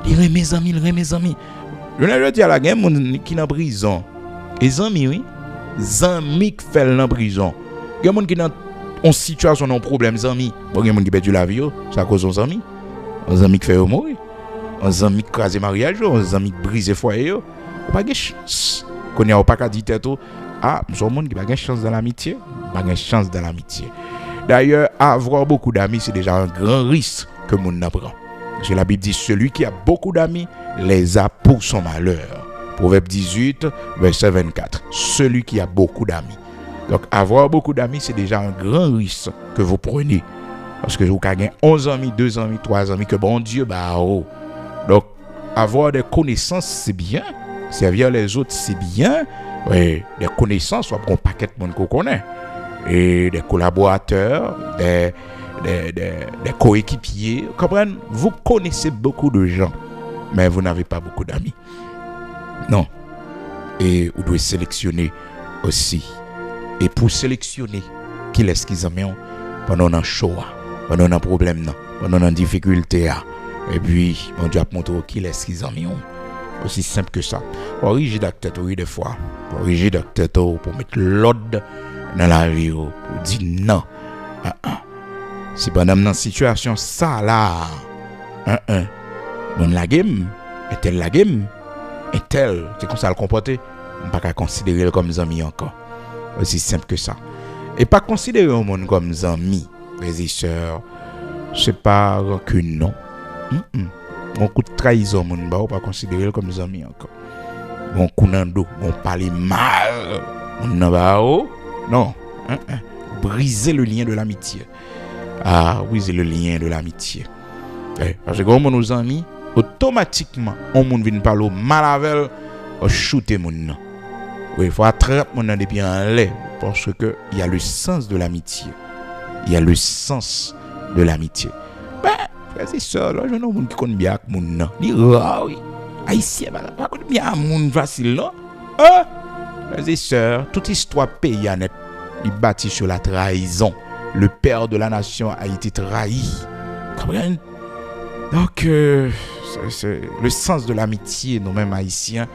Ils remettent mes amis. Je ne veux dire à la gens qui sont en prison. Les amis, oui. Les amis qui font en prison. Il y a des gens qui sont en situation, en problème, les amis. Bon, il y a des gens qui perdent la vie, c'est à cause des amis. Les amis qui font mourir. Les amis qui crasent le mariage, les amis qui brisent le foyer. On n'a pas de chance. Qu'on n'y a pas qu'à dire tout. Ah, nous sommes gens qui n'ont pas de chance dans l'amitié. Pas de chance dans l'amitié. D'ailleurs, avoir beaucoup d'amis, c'est déjà un grand risque que mon apprend. Parce que la Bible dit celui qui a beaucoup d'amis les a pour son malheur. Proverbe 18, verset 24. Celui qui a beaucoup d'amis. Donc, avoir beaucoup d'amis, c'est déjà un grand risque que vous prenez. Parce que vous avez 11 amis, 2 amis, 3 amis, que bon Dieu, Donc, avoir des connaissances, c'est bien. Servir les autres, c'est bien. Oui, des connaissances, soit un paquet de monde qu'on connaît. Et des collaborateurs, des coéquipiers. Vous comprenez? Vous connaissez beaucoup de gens, mais vous n'avez pas beaucoup d'amis. Non. Et vous devez sélectionner aussi. Et pour sélectionner qui est-ce qu'ils aiment pendant un choix, pendant un problème, pendant une difficulté. Et puis, mon Dieu a montré qui est-ce qu'ils aiment. Aussi simple que ça. Origine d'acteur, oui, des fois. Origine d'acteur pour mettre l'ordre dans la vie, pour dire non. Si pendant une situation, ça là, bon la game, est-elle la game? Est-elle, c'est comme ça le comporter? on pas considérer comme ami encore. Aussi simple que ça. Et pas considérer un monde comme ami, frères et sœurs, c'est pas rancune, non. On coup de trahison, mon ba, pas considérer comme ami encore. On coup dans dos, on parle mal, on ba non. Briser le lien de l'amitié. Briser le lien de l'amitié. Parce que quand on nos amis, automatiquement, on vient parler mal avec on shooter mon. Oui, il faut attraper mon depuis en l'air parce que il y a le sens de l'amitié. Il y a le sens de l'amitié. Frères et sœurs, là, je ne qui connaît bien mon nom. Dit oui, haïtien, pas connaît bien mon facile là. Frères et sœurs, toute histoire paysanne est bâtie sur la trahison. Le père de la nation a été trahi. Comprenez? Donc, c'est le sens de l'amitié, nous-mêmes haïtiens,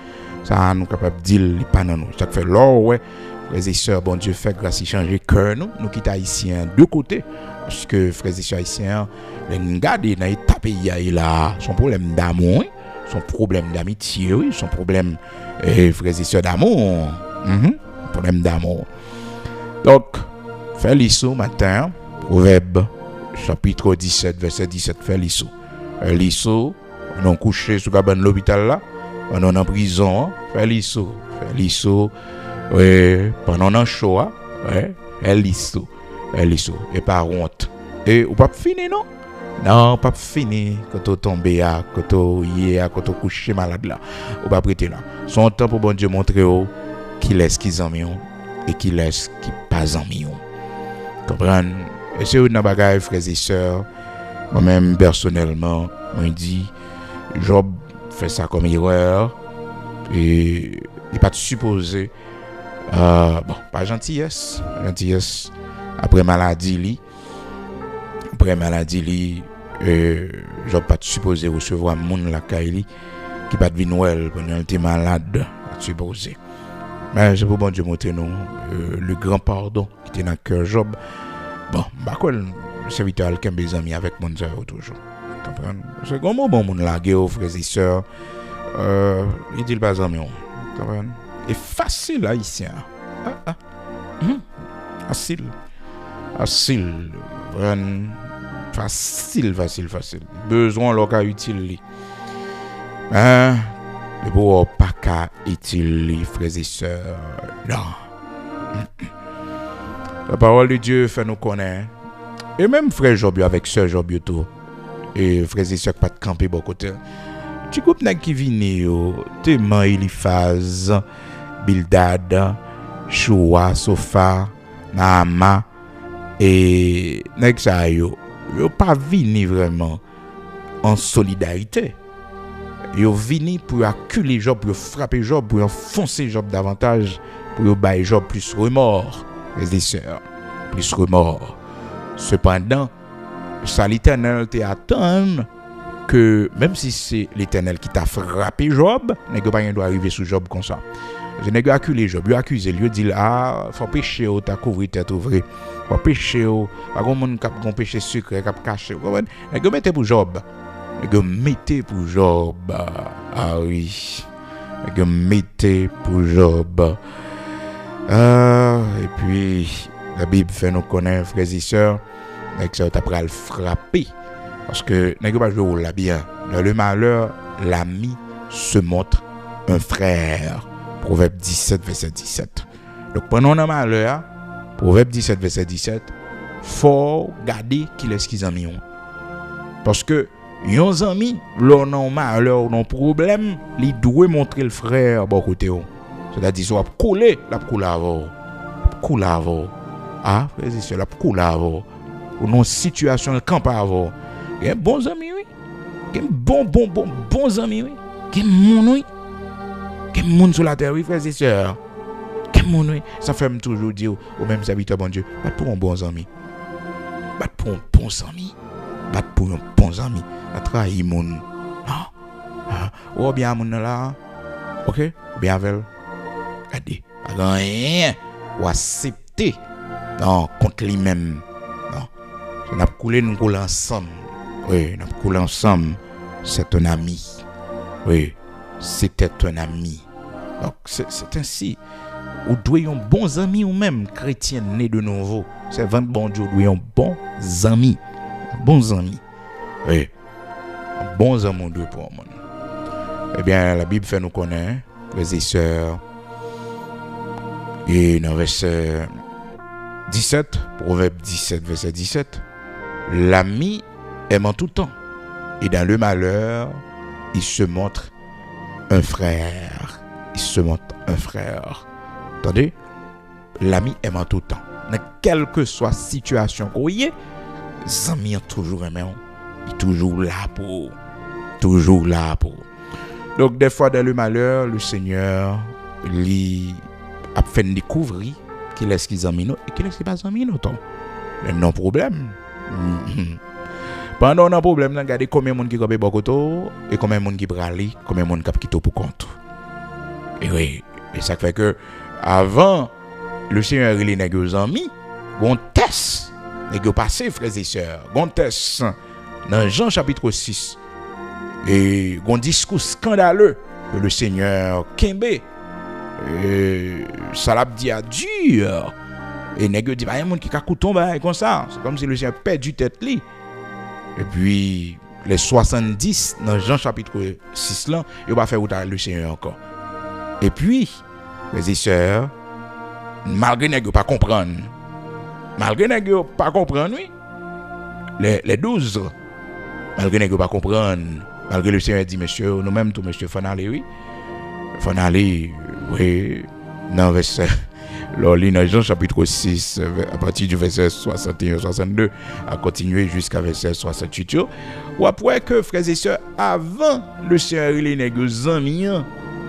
ça nous capable de dire les pas dans nous. Ça fait là, ouais, frères et sœurs, bon Dieu fait grâce, il change cœur nous quittons haïtiens de côté. Parce que frères et sœurs haïtiens, les gars, dans l'état pays là, son problème d'amour, son problème d'amitié, oui, son problème, frères et sœurs d'amour, problème d'amour. Donc, fais l'issue matin, Proverbe, chapitre 17, verset 17, fais l'issue. L'issue, on est couché sous la bonne l'hôpital là, on est en prison, fais l'issue, pendant un show, fais l'issue, et pas honte. Et ou pas fini, non? Non, pas fini, quand on tombe, quand on y est, quand on couché malade là, ou pas prêter là. Son temps pour bon Dieu montrer qui laisse qu'ils en mieux et qui laisse qui pas en mieux. Comprendre? Et c'est une bagaille, frères et sœurs. Moi-même, personnellement, on dit, Job fait ça comme erreur. Et il n'est pas supposé. Pas gentillesse. Après maladie, Job pas supposé recevoir un monde la caille qui pas de Noël pendant qu'il était malade. Pas supposé. Mais je peux bon Dieu montrer nous le grand pardon qui était dans le cœur Job. Bon, le serviteur qui a des amis avec mon zèle toujours. C'est comme bon mon lagué aux frères et sœurs. Il dit pas amis. Et facile haïtien. Facile. Facile. Besoin local utile. Le beau pas qu'à utile frères et sœurs. Non. La parole de Dieu fait nous connaître. Et même frère Job avec sœur Job tout. Et frères et sœurs pas de camper bon côté. Tu groupe nèg qui vini yo, Téman Eliphaz, Bildad, Shoua, Sofa, Naama et nèg sa yo pas vini vraiment en solidarité. Yo vini pour acculer Job, pour frapper Job, pour enfoncer Job davantage, pour bailler Job plus remords. Les sœurs, plus remords. Cependant, ça l'Éternel t'attend que même si c'est l'Éternel qui t'a frappé Job, n'est pas rien doit arriver sous Job comme ça. Je n'ai pas accusé Job, il accuse lui dit faut pécher ou t'as couvrir tête ouvrée. Faut pécher ou pas comme monde cap gon péché secret cap caché. N'est que mettez pour Job. N'est que mettez pour Job. Ah oui. N'est que mettez pour Job. Et puis, la Bible fait nous connaître, frères et sœurs, que ça t'a pris le frapper. Parce que, n'est-ce pas jouer là bien. Dans le malheur, l'ami se montre un frère. Proverbe 17, verset 17. Donc, pendant le malheur, Proverbe 17, verset 17, faut garder qu'il est qu'ils amis. Parce que, les amis, l'on a malheur, l'on problème, ils doivent montrer le frère bon côté. C'est-à-dire, soit coller la coule avant. Ah, c'est la coule avant. Ou non situation le camp avant. Il y a bons amis, oui. Il y a bons amis, oui. Il y a mon oui. Il y a mon sur la terre, oui, frères et sœurs. Il y a mon oui. Ça fait toujours dire au même serviteur, bon Dieu, pas pour un bon ami. Pas pour un bon ami. Pas pour un bon ami. A trahi mon. Ou bien mon là. OK? Bien avec. Regardez, pas rien ou accepter non contre lui-même. Non, on a coulé nous coulons ensemble. Oui, on a coulé ensemble. C'est un ami. Oui, c'était un ami. Donc, c'est ainsi. Ou doit un bon ami ou même chrétien né de nouveau. C'est vraiment bon Dieu, doit un bon ami. Bons amis. Oui. Bons amis de pour moi. Eh bien, la Bible fait nous connaître, frères et sœurs. Et dans verset 17, Proverbe 17, verset 17, l'ami aime en tout temps. Et dans le malheur, il se montre un frère. Il se montre un frère. Attendez? L'ami aime en tout temps. Dans quelle que soit la situation qu'on y est, les amis ont toujours aimé. Ils sont toujours là pour. Toujours là pour. Donc, des fois, dans le malheur, le Seigneur lui a fait découvrir qu'il est-ce qu'ils ont mis nous et qu'il est-ce qu'ils pas mis nous. Mais non problème. Pendant un problème, regardez combien de monde qui capé beaucoup et combien de monde qui brali, combien de monde qui quitté pour compte. Et oui, et ça fait que avant le Seigneur il est aux amis, gon test, nèg passé frères et sœurs, gon test dans Jean chapitre 6. Et gon discours scandaleux que le Seigneur Kembe ça l'a dit à dur. Et nèg dit pas un monde qui ka tomber comme ça, c'est comme si le Seigneur perdu tête li. Et puis les 70 dans Jean chapitre 6 là, il va faire le Seigneur encore. Et puis les sœurs, malgré nèg pas comprendre. Malgré nèg pas comprendre oui. Les 12 malgré nèg pas comprendre. Malgré le Seigneur dit monsieur, nous-mêmes tout monsieur faut aller oui. Faut aller oui dans verset dans Jean chapitre 6 à partir du verset 61-62 à continuer jusqu'à verset 68 ou après que frères et sœurs avant le Seigneur il est nèg amis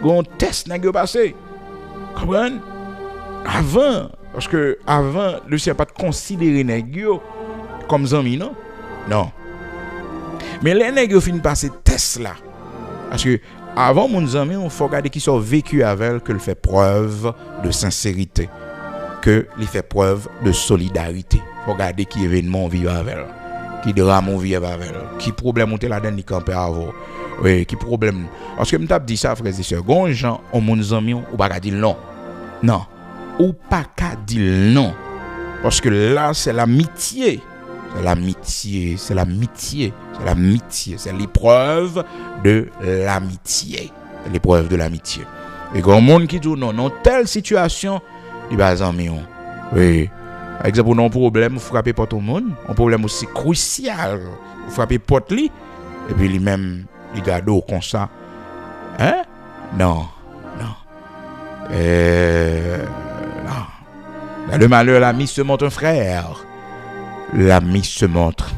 gon test nèg passé comprendre avant parce que avant le Seigneur pas considérer nèg comme amis non mais les nèg fin passer test là parce que avant mon ami, on faut regarder qui sont vécu avec elle, que le fait preuve de sincérité, que il fait preuve de solidarité. Faut regarder qui événement on vit avec elle, qui drame on vit avec elle, qui problème on te la donne ni camper avant. Oui, qui problème. Parce que m't'a dit ça frères et sœurs, gon gens on mon ami ou pas dire non. Non. Ou pas qu'à dire non. Parce que là c'est l'amitié. C'est l'amitié, c'est l'amitié, c'est l'amitié, c'est l'épreuve de l'amitié. C'est l'épreuve de l'amitié. Et quand monde qui dit non, dans telle situation, il va s'en oui. Par exemple, non problème, vous frappez pas tout le monde, un problème aussi crucial, vous frappez porte li, et puis lui-même, il garde comme ça. Hein? Non. Non. Dans le malheur, l'ami se montre un frère. L'ami se montre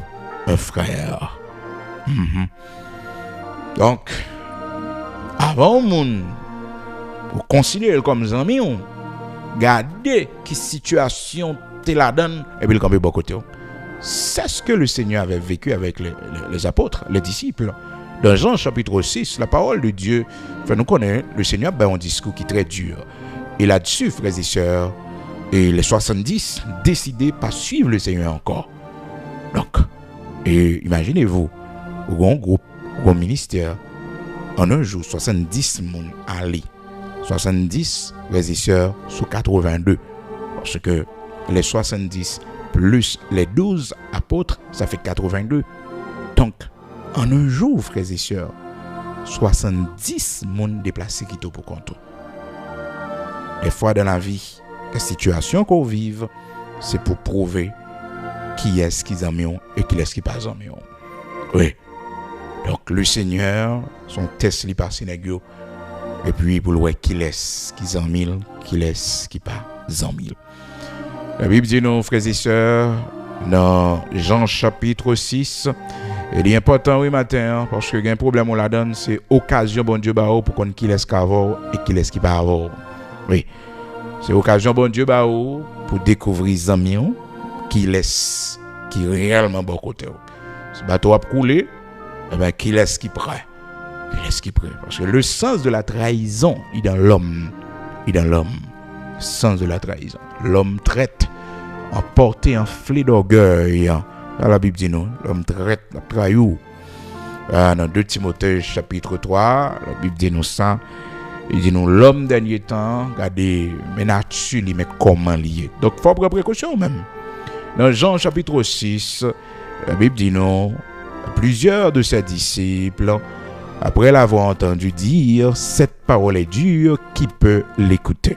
un frère. Donc, avant moun, pour considérer comme ami, gardez qui situation te la donne et puis le camper bon côté. C'est ce que le Seigneur avait vécu avec les apôtres, les disciples. Dans Jean chapitre 6, la parole de Dieu fait nous connaître le Seigneur un discours qui est très dur. Et là-dessus, frères et sœurs, et les 70 décidaient pas suivre le Seigneur encore. Donc, et imaginez-vous, un groupe, un ministère, en un jour, 70 moun allés. 70 frères et sœurs sur 82. Parce que les 70 plus les 12 apôtres, ça fait 82. Donc, en un jour, frères et sœurs, 70 moun déplacés qui pour compte. Des fois dans la vie, les situations qu'on vive, c'est pour prouver qui est-ce qu'ils aiment et qui est-ce qui pas aiment. Oui. Donc le Seigneur, son test li passe nèg et puis pour voir qui est-ce qu'ils aiment, qui est-ce qui pas aiment. La Bible dit nos frères et sœurs dans Jean chapitre 6, il est important oui matin parce que il y a un problème on la donne, c'est occasion bon Dieu ba pour qu'on qui est-ce qu'avoir et qui est-ce qui pas avoir. Oui. C'est occasion bon Dieu ba pour découvrir amis qui laisse qui réellement bon côté. Ce bateau a coulé, eh ben qui laisse qui prêt. Qui laisse qui prêt parce que le sens de la trahison est dans l'homme, Le sens de la trahison. L'homme traite emporté en flé d'orgueil. Dans la Bible dit non, l'homme traite la trahison. Dans 2 Timothée chapitre 3, la Bible dit nous ça Il dit nous l'homme dernier temps, regardez, mais nature, mais comment lié. Donc, il faut prendre précaution même. Dans Jean chapitre 6, la Bible dit non, plusieurs de ses disciples, après l'avoir entendu dire, cette parole est dure, qui peut l'écouter?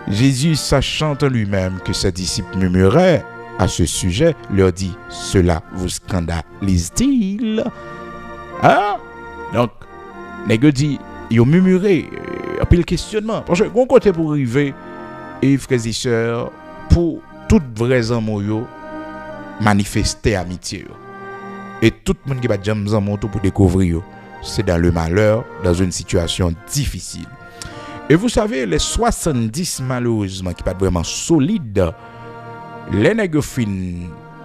Jésus, sachant en lui-même que ses disciples murmuraient à ce sujet, leur dit, cela vous scandalise-t-il? Hein? Donc, nègre dit, ils ont murmuré, puis le questionnement. Parce que, bon côté pour arriver, et frères et sœurs, pour toutes vraies amours, manifester amitié. Et tout le monde qui va jamais en moto pour découvrir, c'est dans le malheur, dans une situation difficile. Et vous savez, les 70 malheureusement qui ne sont pas vraiment solides, les nègres fin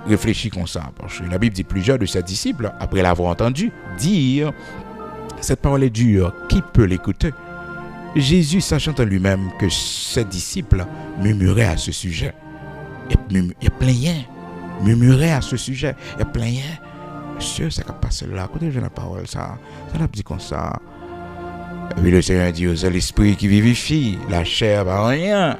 réfléchissent comme ça. Parce que la Bible dit plusieurs de ses disciples, après l'avoir entendu dire, cette parole est dure, qui peut l'écouter? Jésus, sachant en lui-même que ses disciples murmuraient à ce sujet. Il plaignaient, murmuraient à ce sujet. Il plaignaient. Monsieur, ça va passer là. Écoutez, j'ai la parole, ça l'a dit comme ça. Et puis le Seigneur dit, c'est l'esprit qui vivifie, la chair va rien.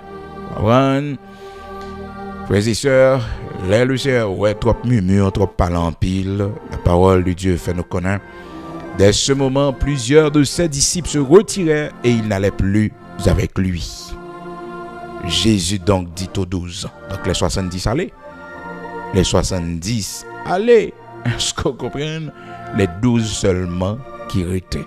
Frères et sœurs, là le Seigneur, ouais, trop murmure, trop parle en pile. La parole de Dieu fait nous connaître. Dès ce moment, plusieurs de ses disciples se retiraient et ils n'allaient plus avec lui. Jésus donc dit aux 12, donc les 70 allaient. Les 70 allaient. Est-ce qu'on comprenne? Les 12 seulement qui restaient.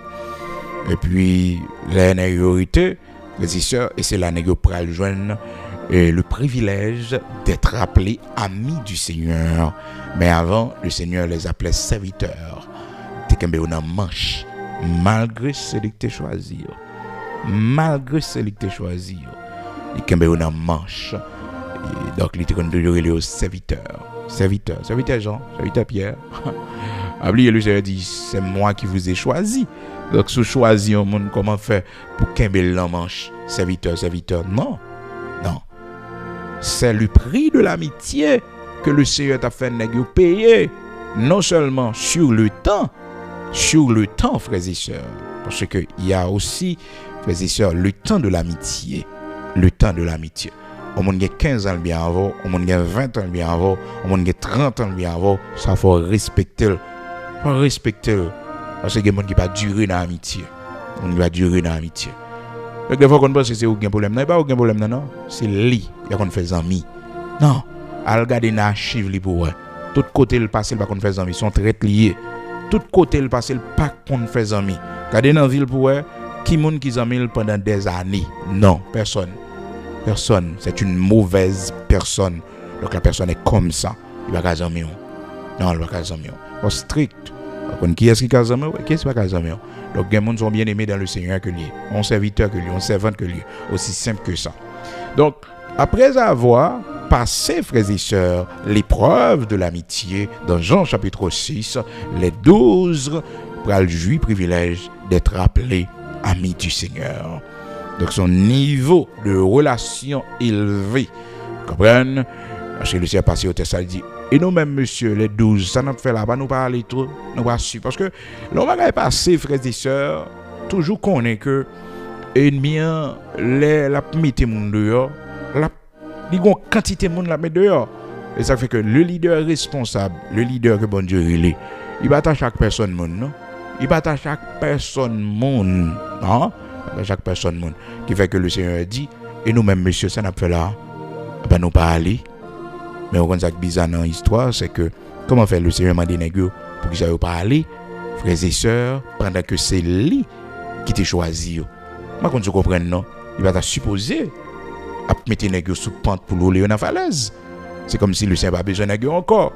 Et puis, les négociations, et c'est la négociation pour le joindre le privilège d'être appelés amis du Seigneur. Mais avant, le Seigneur les appelait serviteurs. T'es qu'un en manche, malgré celui que tu choisi. Malgré celui que tu choisi. Il est en manche. Donc, il était toujours les serviteurs. Serviteur Jean, serviteur Pierre. Oubliez le Seigneur dit, c'est moi qui vous ai choisi. Donc, si vous choisissez un monde, comment faire pour qu'un en manche? Serviteur. Non. C'est le prix de l'amitié que le Seigneur t'a fait payer. Non seulement sur le temps, frères et sœurs. Parce qu'il y a aussi, frères et sœurs, le temps de l'amitié. Le temps de l'amitié. On monde a 15 ans bien avant, on monde a 20 ans bien avant, on monde a 30 ans bien avant, ça faut respecter. Parce que les gens qui pas durer dans l'amitié. On va durer dans l'amitié. Donc des fois qu'on pense que c'est aucun problème, non, pas aucun problème non, c'est lui qui a qu'on fait amis. Non, à regarder dans archive li pour tout côté le passé pas qu'on fait amis, sont très liés. Tout côté le passé pas qu'on fait amis. Regardez dans ville pour qui monde qui amis pendant des années. Non, personne, c'est une mauvaise personne. Donc la personne est comme ça, il va pas amis. Non, il va pas amis. Au strict. Qui est-ce qui est amis? Qui est-ce qui est amis? Donc les gens sont bien aimés dans le Seigneur que lui, un serviteur que lui, un servant que lui, aussi simple que ça. Donc après avoir passé, frères et sœurs, l'épreuve de l'amitié dans Jean chapitre 6, les 12 prennent le joui privilège d'être appelés amis du Seigneur. Donc son niveau de relation élevé, comprenez? Parce que le Seigneur passé au test, il dit, et nous-mêmes, monsieur, les 12, ça nous fait là-bas, nous parler trop, nous pas su. Parce que l'on va passer, frères et sœurs, toujours qu'on est que, et bien, la mité monde dehors, la quantité de monde la met dehors. Et ça fait que le leader responsable, le leader que bon Dieu il bat à chaque personne monde, non? Il bat à chaque personne monde, non? À chaque personne monde. Qui fait que le Seigneur dit, et nous-mêmes, monsieur, ça n'a fait là, ben nous pas aller. Mais on a bizarre dans l'histoire, c'est que comment faire le Seigneur m'a dit pour qu'ils aillent pas aller, frères et sœurs, pendant que c'est lui qui t'a choisi. Moi, quand tu comprends, non, il va te supposer à mettre les nègres sous pente pour rouler dans la falaise. C'est comme si le Seigneur n'a pas besoin de nègres encore.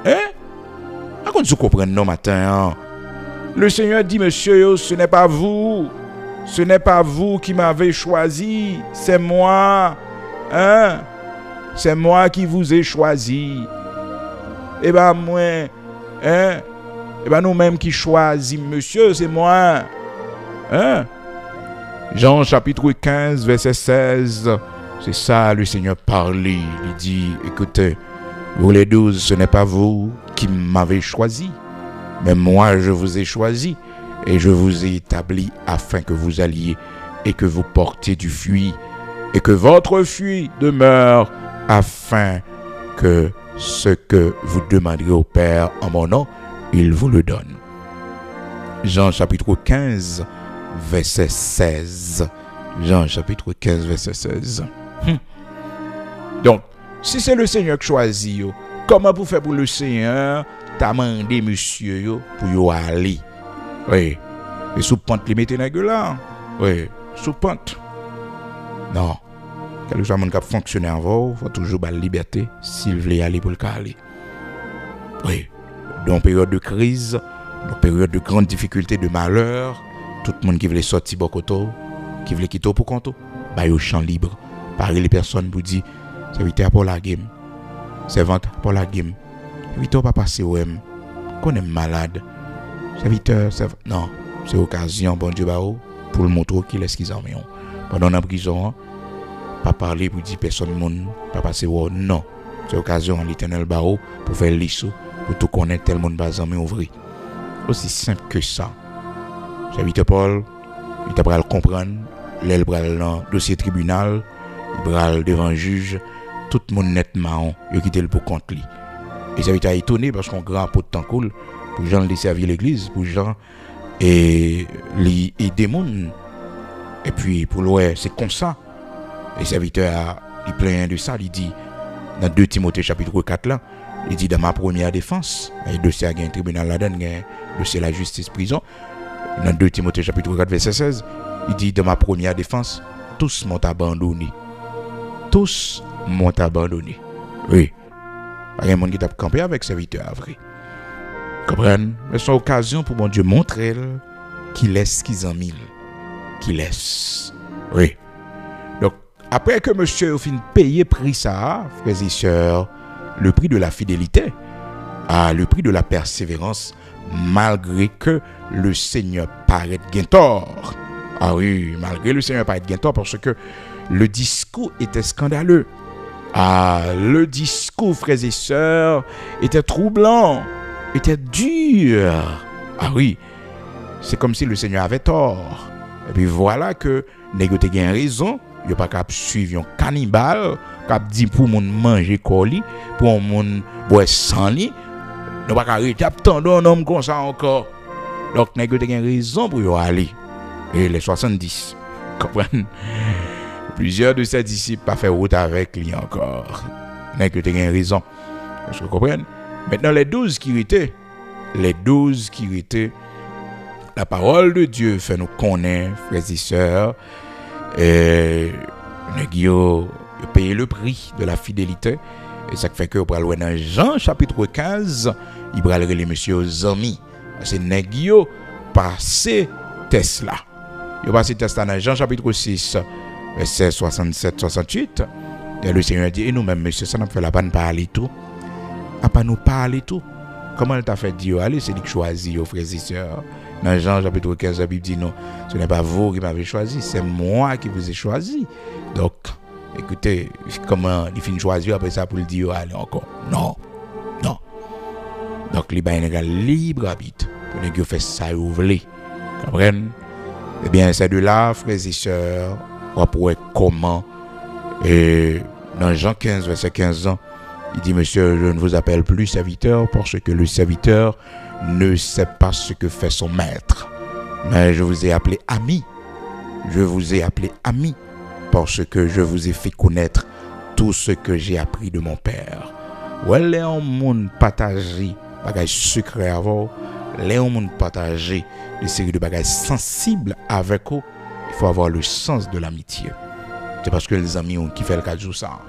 Hein? Quand tu comprends, non, matin, hein? Le Seigneur dit, monsieur, ce n'est pas vous. Ce n'est pas vous qui m'avez choisi, c'est moi. Hein? C'est moi qui vous ai choisi. Et ben moi, hein? Et ben nous-mêmes qui choisis, monsieur, c'est moi. Hein? Jean chapitre 15, verset 16. C'est ça, le Seigneur parlait. Il dit, écoutez, vous les 12, ce n'est pas vous qui m'avez choisi, mais moi je vous ai choisi. et je vous ai établi afin que vous alliez et que vous portiez du fruit, et que votre fruit demeure, afin que ce que vous demanderez au Père en mon nom, il vous le donne. Jean chapitre 15, verset 16. Jean chapitre 15, verset 16. Donc, si c'est le Seigneur qui choisit, comment vous faites pour le Seigneur t'as demandé monsieur pour y aller? Oui. Et sous pente les mettez dans la gueule là. Oui. Sous pente. Non. Quelque chose qui fonctionne avant, il faut toujours la liberté s'il veut aller pour le cas aller. Oui. Dans une période de crise, dans une période de grande difficulté, de malheur, tout le monde qui veut sortir Bokoto, qui veut quitter pour compte, bah au champ libre. Pareil les personnes vous disent, serviteur pour la game. Servante pour la game. Serviteur pas passer au M. Qu'on est malade. Serviteur, non, c'est occasion bon Dieu pour le montrer qu'il est qu'ils en ont. Pendant la prison, pas parler pour dire personne monde, pas passer au non. C'est occasion à l'Éternel Bao pour faire l'issue, pour tout connaître tel monde pas en ouvrir. Aussi simple que ça. Serviteur Paul, il t'a le comprendre, l'elle bral dans dossier tribunal, il bral devant le juge, tout le monde nettement, il quitté le pour compte lui. Et ça été étonné parce qu'on grand pot de temps cool pour gens les servir l'église, pour gens et les aider monde. Et puis pour l'ouest, c'est comme ça. Et serviteur il plein de ça, il dit dans 2 Timothée chapitre 4 là, il dit dans ma première défense, et dossier à un tribunal là-dedans, dossier la justice prison. Dans 2 Timothée chapitre 4 verset 16, il dit dans ma première défense, tous m'ont abandonné. Tous m'ont abandonné. Oui. Il y a un monde qui t'a campé avec serviteur à vrai. Comprenez? Mais c'est une occasion pour mon Dieu montrer qu'il laisse qu'ils en mille. Qu'il laisse. Oui. Donc, après que monsieur a fini payer prix ça, frères et sœurs, le prix de la fidélité, le prix de la persévérance, malgré que le Seigneur paraît gain tort. Ah oui, malgré le Seigneur paraît gain tort, parce que le discours était scandaleux. Le discours, frères et sœurs, était troublant, était dur. Ah oui, c'est comme si le Seigneur avait tort. Et puis voilà que négoté gain raison, il n'y a pas qu'à suivre un cannibale, qu'à dire pour mon manger colis, pour mon boire sans lit, nous pas qu'à arrêter attendre un homme comme ça encore. Donc négoté gain raison pour y aller. Et les 70, comprenez? Plusieurs de ses disciples pas fait route avec lui encore. N'est que tu as raison. Est-ce que vous comprenez? Maintenant, les 12 qui étaient, la parole de Dieu fait nous connaître, frères et sœurs, et nous payer le prix de la fidélité. Et ça fait que vous allez dans Jean chapitre 15, il va aller les messieurs aux amis. C'est Négio passé Tesla. Il va passer Tesla dans Jean chapitre 6. Verset 67-68, et le Seigneur dit, et nous-mêmes, monsieur, ça nous fait la peine de parler tout. À pas nous parler tout. Comment il t'a fait dire, allez, c'est lui qui choisit, frères et sœurs. Dans Jean chapitre 15, la Bible dit, non, ce n'est pas vous qui m'avez choisi, c'est moi qui vous ai choisi. Donc, écoutez, comment il finit de choisir après ça pour le dire, allez encore. Non. Donc, il y a un libre arbitre pour nous faire ça et ouvrir. Comprenez? Eh bien, c'est de là, frères et sœurs, on pourrait comment et dans Jean 15 verset 15 ans il dit monsieur je ne vous appelle plus serviteur parce que le serviteur ne sait pas ce que fait son maître mais je vous ai appelé ami parce que je vous ai fait connaître tout ce que j'ai appris de mon père. Ouais les en monde partager bagages secrets avant les en monde partager des séries de bagages sensibles avec eux. Il faut avoir le sens de l'amitié. C'est parce que les amis ont qui fait le cas de ça.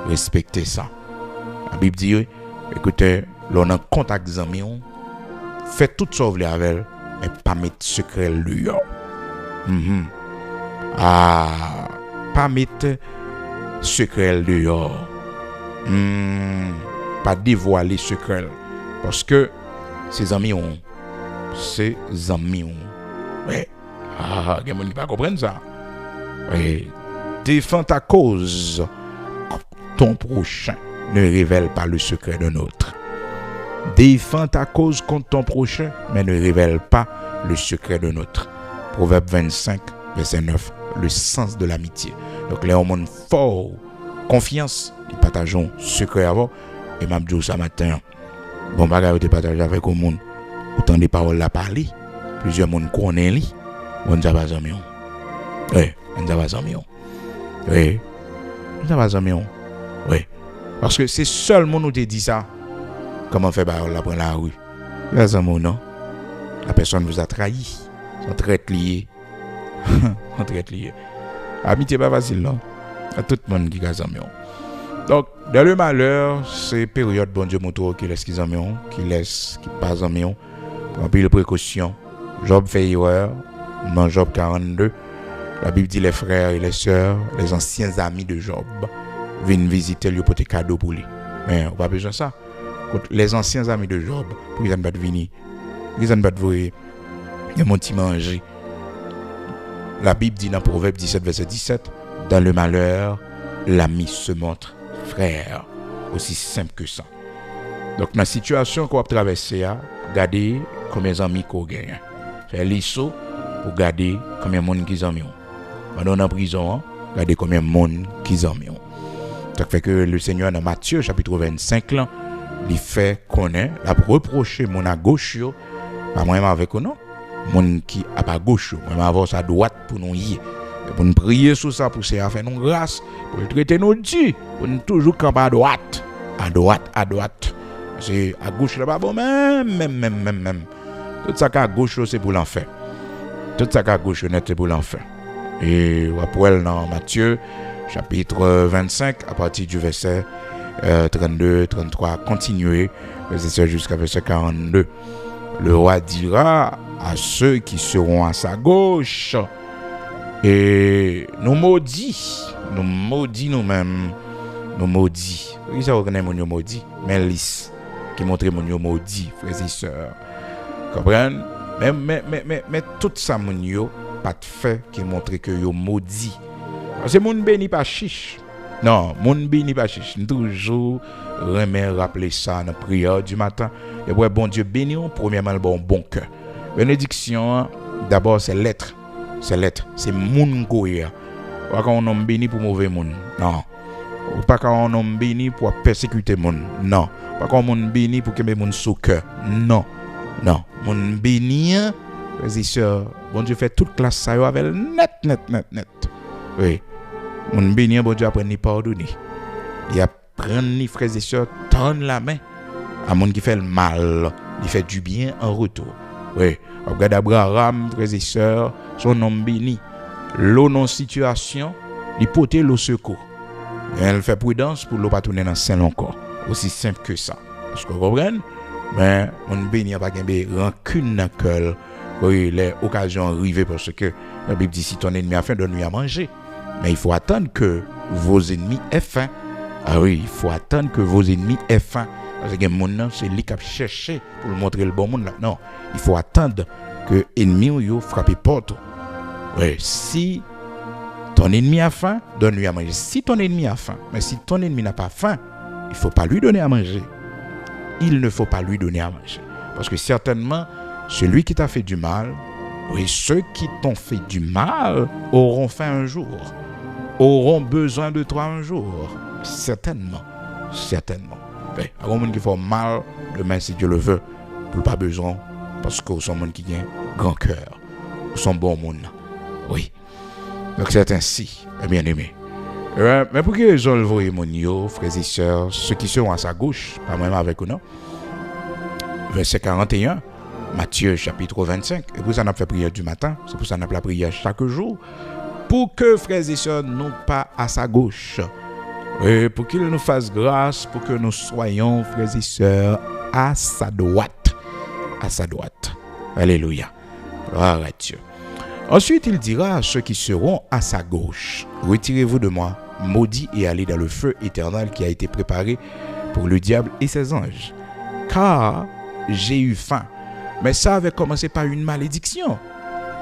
Respectez ça. La Bible dit, écoutez, l'on a contact des amis, faites tout ça avec elle, mais pas mettre secret lui. Pas mettre secret lui. Pas dévoiler secret. Parce que ses amis ont. Ouais. Il y a des gens qui ne comprennent pas ça. Oui. Défends ta cause. Ton prochain ne révèle pas le secret d'un autre. Défends ta cause contre ton prochain, mais ne révèle pas le secret de notre. Proverbe 25, verset 9, le sens de l'amitié. Donc, les hommes fort, confiance, ils partagent secret avant. Et m'a dit ça matin, bon, bagage te partager avec le monde. Autant des paroles la parler. Plusieurs monde connaissent lui. On ne pas amis. Oui, on ne pas amis. Oui, on ne pas amis. Oui. Parce que c'est seul monde où te dit ça. Comment faire parole la prendre la rue? Les amis, non? La personne vous a trahi. On traite lié. On traite lié. Amitié pas facile, non? À tout le monde qui a amis. Donc, dans le malheur, c'est période bon Dieu montre qui laisse qu'ils amis, qui laisse qui pas amis. Prends plus de précautions. Job fait erreur. Dans Job 42, la Bible dit les frères et les sœurs, les anciens amis de Job, viennent visiter lui pour des cadeaux pour lui. Mais on n'a pas besoin de ça. Les anciens amis de Job, pour qu'ils ne pas venir, ils ne pas voir, ils m'ont manger. La Bible dit dans Proverbe 17, verset 17, dans le malheur, l'ami se montre frère. Aussi simple que ça. Donc, dans la situation qu'on va traverser, regardez combien d'amis qu'on gagne. C'est l'ISO pour garder combien de monde qui ont mis. Pendant on est en prison, regardez combien de monde qui ont mis. Ça fait que le Seigneur dans Matthieu chapitre 25 là, il fait connaître, la reprocher mon à gauche, pas moi avec non, mon qui à pas gauche, moi avoir sa droite pour nous y. Pour nous prier sur ça pour faire nous grâce, pour traiter nos dits, pour nous toujours camper à droite. C'est à gauche là-bas bon même. Tout ça qu'à gauche c'est pour l'enfer. Tout ça qu'à gauche c'est pour l'enfer. Et après dans Matthieu chapitre 25 à partir du verset 32, 33, continuez jusqu'à verset 42. Le roi dira à ceux qui seront à sa gauche, et nous maudits nous-mêmes, nous maudits. Oui, ça reconnaît mon maudit, mais lisse qui montre mon maudit, frères et sœurs. Comprenez? Mais tout ça mon yo pas de fait qui montre que yo maudit. Parce que moun béni pas chiche. Non, moun béni pas chiche. Toujours rappeler ça dans la prière du matin. Et ouais, bon Dieu béni, premièrement le bon cœur. Bénédiction, d'abord c'est l'être. C'est moun goya. Pas qu'on homme béni pour mauvais monde. Non. Ou pas qu'on homme béni pour persécuter monde. Non. Pas qu'on monde béni pour que mes monde sous cœur. Non. Moun béni, frères et sœurs, bon Dieu fait toute classe ça avec net. Oui. Moun béni, bon Dieu apprend ni pardonner. Il apprend ni frères et sœurs tendre la main à monde qui fait le mal, il fait du bien en retour. Oui. Regarde Abraham, frères et sœurs, son homme béni. L'eau non situation, il porte le secours. Et elle fait prudence pour l'eau pas tourner dans Saint encore. Aussi simple que ça. Est-ce que vous comprenez? Mais on béni pas gagner rancune dans cœur. Oui, les occasions arrivent parce que la Bible dit si ton ennemi a faim, donne-lui à manger. Mais il faut attendre que vos ennemis aient faim. Ah oui, il faut attendre que vos ennemis aient faim. Parce que mon nom, c'est lui qui a cherché pour montrer le bon monde là. Non, il faut attendre que l'ennemi ou frappe porte. Oui, si ton ennemi a faim, donne-lui à manger. Si ton ennemi a faim, mais si ton ennemi n'a pas faim, il ne faut pas lui donner à manger. Il ne faut pas lui donner à manger. Parce que certainement, celui qui t'a fait du mal, oui, ceux qui t'ont fait du mal auront faim un jour, auront besoin de toi un jour. Certainement. Il y a des gens qui font mal demain si Dieu le veut, pour pas besoin, parce que sont des gens qui ont grand cœur, sont bons monde. Oui. Donc c'est ainsi, bien aimé. Mais pour que les gens le voient, mon frères et sœurs, ceux qui sont à sa gauche, pas même avec nous, verset 41, Matthieu chapitre 25, et pour ça on a fait prière du matin, c'est pour ça on a fait la prière chaque jour, pour que frères et sœurs non pas à sa gauche, et pour qu'il nous fasse grâce, pour que nous soyons frères et sœurs à sa droite. Alléluia. Gloire à Dieu. Ensuite, il dira à ceux qui seront à sa gauche, retirez-vous de moi, maudits, et allez dans le feu éternel qui a été préparé pour le diable et ses anges. Car j'ai eu faim. Mais ça avait commencé par une malédiction.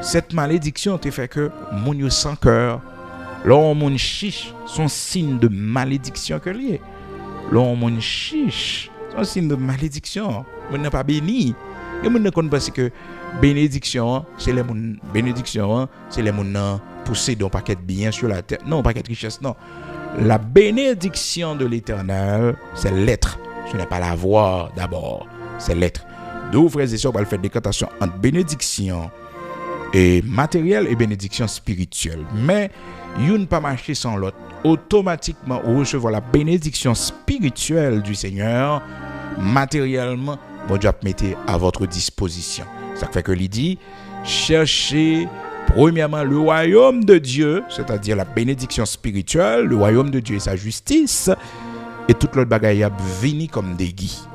Cette malédiction te fait que mon yo sans cœur, l'on mon chiche, son signe de malédiction que lié. L'on mon chiche, son signe de malédiction. On n'est pas béni. Et moun ne pense que bénédiction, c'est les moun bénédiction, c'est les moun possédent un paquet de biens sur la terre. Non, un paquet de richesses, non. La bénédiction de l'Éternel, c'est l'être. Ce n'est pas l'avoir d'abord, c'est l'être. D'où, frères et sœurs, on va faire des décantations entre bénédiction et matérielle et bénédiction spirituelle. Mais, il ne pas marcher sans l'autre. Automatiquement, vous recevez la bénédiction spirituelle du Seigneur, matériellement, bon Dieu mettez à votre disposition. Ça fait que il dit, cherchez premièrement le royaume de Dieu, c'est-à-dire la bénédiction spirituelle, le royaume de Dieu et sa justice, et toute l'autre bagaille a vini comme des guis.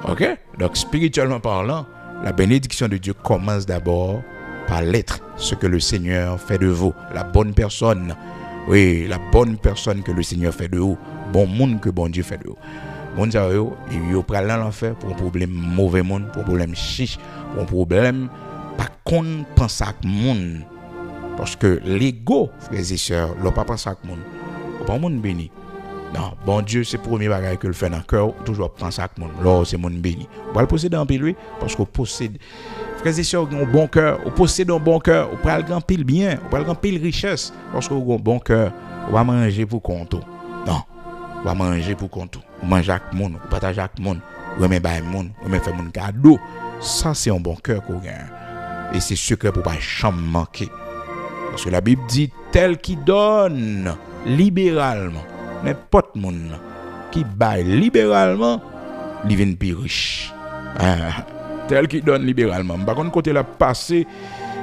Ok? Donc, spirituellement parlant, la bénédiction de Dieu commence d'abord par l'être, ce que le Seigneur fait de vous, la bonne personne. Oui, la bonne personne que le Seigneur fait de vous, bon monde que bon Dieu fait de vous. Bon Dieu, il prend l'enfer pour un problème mauvais monde, pour un problème chiche, pour un problème pas qu'on pense à monde. Parce que l'ego, frères et sœurs, l'on pas pense à monde. Pas monde béni. Non, bon Dieu, c'est le premier bagage que le fait dans le cœur, toujours penser à monde. Là, c'est monde béni. On va le posséder en pile, parce qu'on possède. Frères et sœurs, un bon cœur, on possède un bon cœur, on prend le grand pile bien, on prend le grand pile richesse, parce qu'on a un bon cœur, on va manger pour compte. Non, on va manger pour compte. On mange avec monde, on partage avec monde, on remet bail monde, on remet faire monde cadeau. Ça, c'est un bon cœur qu'on gagne. Et c'est secret pour pas jamais manquer. Parce que la Bible dit, tel qui donne libéralement, n'importe monde qui baille libéralement, il vient plus riche. Tel qui donne libéralement. Par contre, côté la passé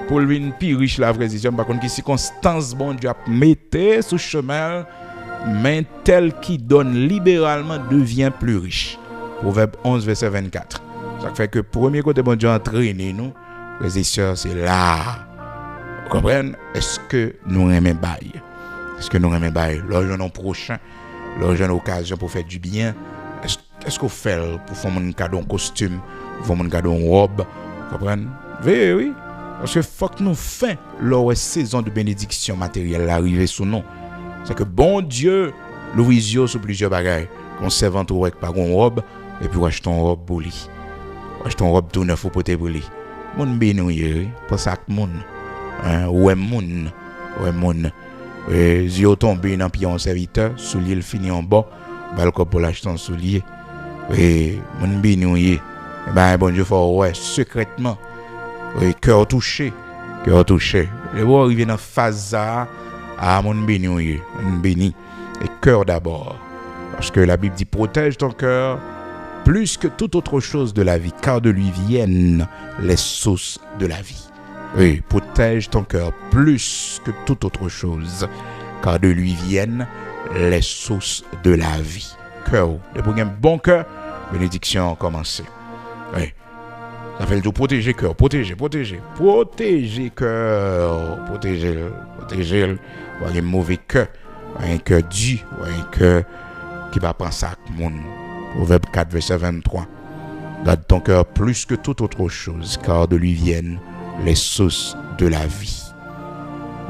pour lui une plus riche la vraie vision. Par contre, qui circonstance bon Dieu a metté sous chemin, mais tel qui donne libéralement devient plus riche. Proverbe 11 verset 24. Ça fait que premier côté bon Dieu entraîné nous, frères et sœurs, c'est là. Vous comprenez? Est-ce que nous aimons bail? Est-ce que nous aimons bail? L'argent prochain, l'argent occasion pour faire du bien. Est-ce qu'on fait pour faire un cadeau en costume, pour faire un cadeau en robe? Vous comprenez? Oui. Parce que faut que nous fassions leur saison de bénédiction matérielle arriver sous nous. C'est que bon Dieu, l'ouvre sur plusieurs bagages. On servant avec par une robe, et puis on achète une robe pour lui. On achète une robe tout neuf pour porter pour lui. Mon béni, pour ça que mon. Ouais, mon. Zio tombé dans pied en serviteur, soulier le fini en bas, balcon pour l'acheter en soulier. Mon béni, bon Dieu, faut ouais, secrètement. Cœur touché. Et vous arrivez dans phase à mon béni, et cœur d'abord. Parce que la Bible dit protège ton cœur plus que toute autre chose de la vie, car de lui viennent les sources de la vie. Oui, protège ton cœur plus que toute autre chose, car de lui viennent les sources de la vie. Cœur, depuis un bon cœur, bénédiction a commencé. Oui. Ça fait le tout protéger cœur, protéger cœur, protéger un mauvais cœur, un cœur dur, un cœur qui va penser à mon. Proverbe 4 verset 23. Garde ton cœur plus que toute autre chose, car de lui viennent les sources de la vie.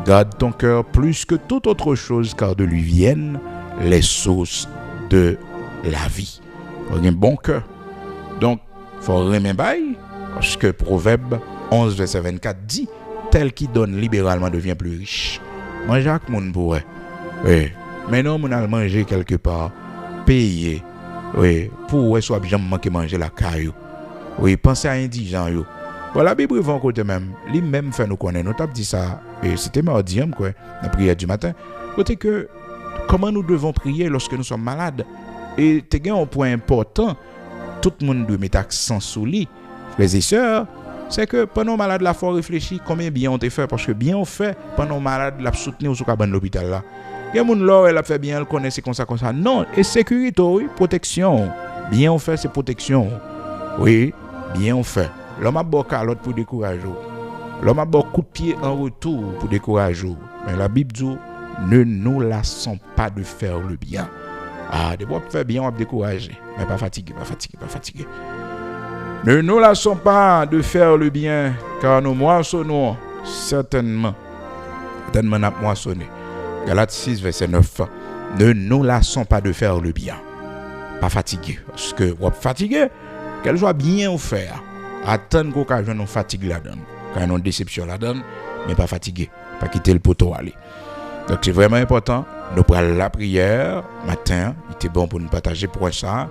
Garde ton cœur plus que toute autre chose, car de lui viennent les sources de la vie. Un bon cœur. Donc, il faut remember, parce que Proverbe 11 verset 24 dit, tel qui donne libéralement devient plus riche. Manger avec mon bourre. Oui. Mais non, on a mangé quelque part, payer. Oui, pour soit bien manquer manger la caillou. Oui, pensez à indigent yo. Bon, la Bible va côté même, lui-même fait nous connaître. Nous t'avons dit ça, et c'était mardi quoi, la prière du matin. Côté que comment nous devons prier lorsque nous sommes malades. Et t'es un point important, tout le monde doit mettre accent sur lui. Frères et sœurs, c'est que pendant malade la faut réfléchir combien bien on te fait, parce que bien on fait pendant malade la soutenir sur cabane l'hôpital là. Il y a moun là elle a fait bien, elle connaît c'est comme ça. Non, et sécurité, oui, protection. Bien on fait c'est protection. Oui, bien on fait. L'homme a beau calotte pour décourager. L'homme a beau coup de pied en retour pour décourager. Mais la Bible dit ne nous lassons pas de faire le bien. Des fois faire bien on va décourager, mais pas fatigué. Ne nous lassons pas de faire le bien, car nous moissonnons certainement n'a moissonné. Galates 6 verset 9. Ne nous lassons pas de faire le bien. Pas fatigué. Parce que vous êtes fatigué, qu'elle soit bien offert. Attendre qu'on a une fatigue là-dedans. Quand une déception là-dedans, mais pas fatigué. Pas quitter le poteau aller. Donc c'est vraiment important. Nous prenons la prière matin. Il était bon pour nous partager pour ça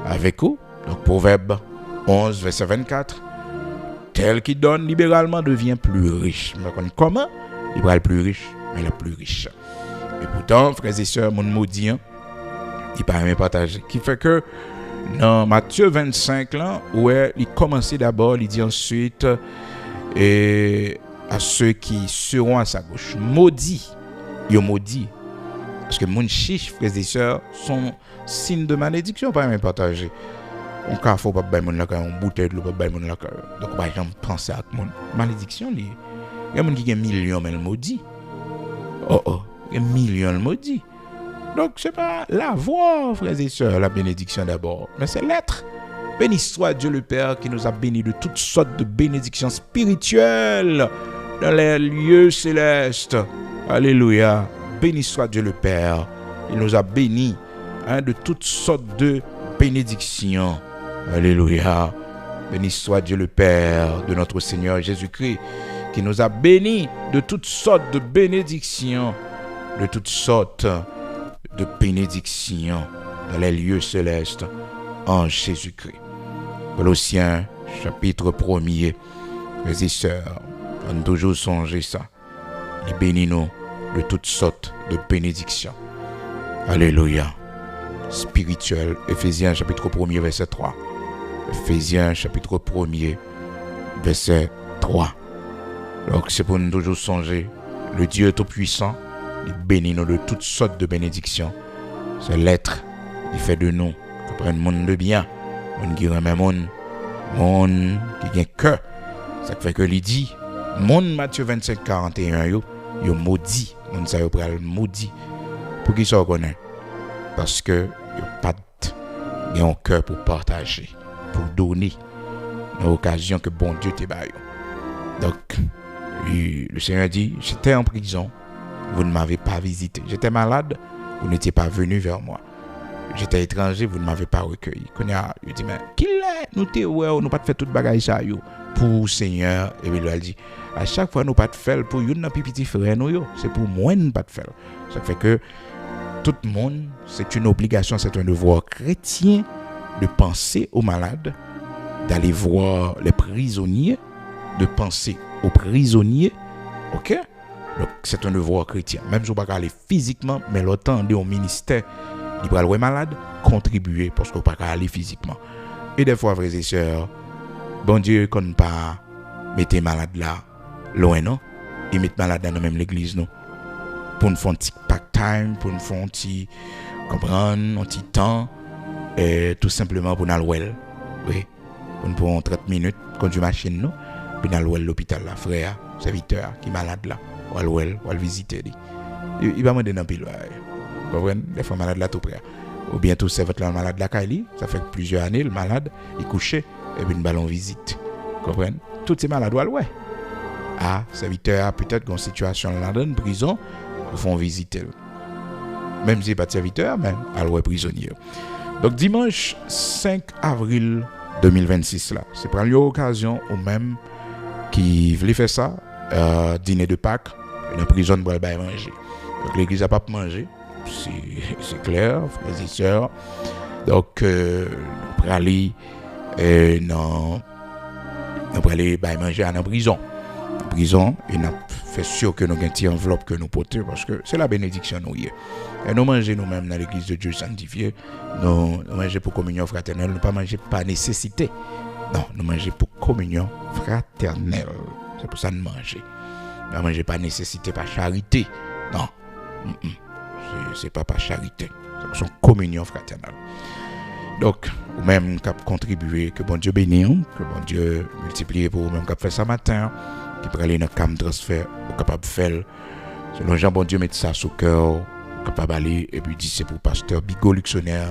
avec vous. Donc Proverbe 11, verset 24. Tel qui donne libéralement devient plus riche. Mais comment? Il va être plus riche, mais il est plus riche. Et pourtant, frères et sœurs, mon maudit, il n'est pas même partagé. Qui fait que dans Matthieu 25, là, où il commence d'abord, il dit ensuite et à ceux qui seront à sa gauche. Maudit, il maudit. Parce que mon chiche, frères et sœurs, sont signes de malédiction, pas même partagé. On ne faut pas bailler mon la on bouteille de l'eau pas bailler mon la donc par exemple penser à mon malédiction il y a des gens qui ont millions mais le maudit il y a millions le maudit donc c'est pas la voix frères et sœurs la bénédiction d'abord mais c'est l'être. Béni soit Dieu le Père qui nous a bénis de toutes sortes de bénédictions spirituelles dans les lieux célestes. Alléluia. Béni soit Dieu le Père, il nous a bénis de toutes sortes de bénédictions. Alléluia. Béni soit Dieu le Père de notre Seigneur Jésus-Christ qui nous a bénis de toutes sortes de bénédictions, de toutes sortes de bénédictions dans les lieux célestes en Jésus-Christ. Colossiens chapitre 1er, frères et sœurs, on toujours songer ça. Il bénit nous de toutes sortes de bénédictions. Alléluia. Spirituel. Éphésiens chapitre 1er verset 3. Éphésiens chapitre 1er verset 3. Donc c'est pour nous toujours songer. Le Dieu Tout-Puissant, il bénit nous de toutes sortes de bénédictions. C'est l'être. Il fait de nous un monde de bien. On qui remet monde qui a cœur. Ça fait que il dit, monde Matthieu 25, 41, yo maudit. Monde ça yo pral maudit. Pour qui ça reconnaît? Parce que yo pas de un cœur pour partager, pour donner l'occasion que bon Dieu te baille. Donc le Seigneur dit, j'étais en prison, vous ne m'avez pas visité. J'étais malade, vous n'étiez pas venu vers moi. J'étais étranger, vous ne m'avez pas recueilli. Il dit, mais qui est? Nous t'es ouais, nous pas fait toute bagaille ça yo pour Seigneur. Et il lui dit, à chaque fois nous pas de faire pour une petit frère nous, c'est pour moi nous pas de faire. Ça fait que tout le monde, c'est une obligation, c'est un devoir chrétien de penser aux malades, d'aller voir les prisonniers, de penser aux prisonniers. OK? Donc c'est un devoir chrétien. Même si on ne peut pas aller physiquement, mais l'autant de au ministère, il peut aller malade, contribuer parce qu'on ne peut pas aller physiquement. Et des fois, frères et sœurs, bon Dieu, qu'on ne pas mettre malade là, loin, non? Il met malade dans même l'église, non? Pour nous faire un petit part-time, pour nous faire un petit comprendre, un petit temps, et tout simplement pour nous aller, oui, pour nous prendre 30 minutes, conduire machine, non? Puis nous aller l'hôpital, là, frère, serviteur, qui est malade là, ou aller visiter. Il va me donner un pile, vous comprenez? Des fois, malade là, tout près. Ou bien tout c'est votre malade là, Kali, ça fait plusieurs années, le malade, il couché, et puis nous allons visite. Vous comprenez? Tous ces malades, ouais. Ah, serviteur, peut-être qu'en situation là, dans une prison, ils font visiter. Même si pas de serviteur, mais alors prisonnier. Donc dimanche 5 avril 2026 là, c'est pour l'occasion ou même qui voulait faire ça, dîner de Pâques, une prison pour aller manger. Donc l'église a pas manger, c'est clair, frères et sœurs. Donc pour aller non, pour aller manger à la prison. Prison et nous fait sûr que nous avons une petite enveloppe que nous portons parce que c'est la bénédiction nous y est. Et nous mangeons nous-mêmes dans l'église de Dieu sanctifié, nous mangeons pour communion fraternelle, nous pas manger par nécessité. Non, nous mangeons pour communion fraternelle. C'est pour ça nous mangeons. Nous ne mangeons pas nécessité, par charité. Non. C'est pas par charité. C'est une communion fraternelle. Donc, ou même cap contribuer, que bon Dieu bénisse, que bon Dieu multiplie pour vous même cap faire ça matin, qui peut aller dans le cam transfert, ou capable de faire, selon Jean bon Dieu met ça sous cœur, capable d'aller, et puis dit c'est pour pasteur Bigot Luxonnaire,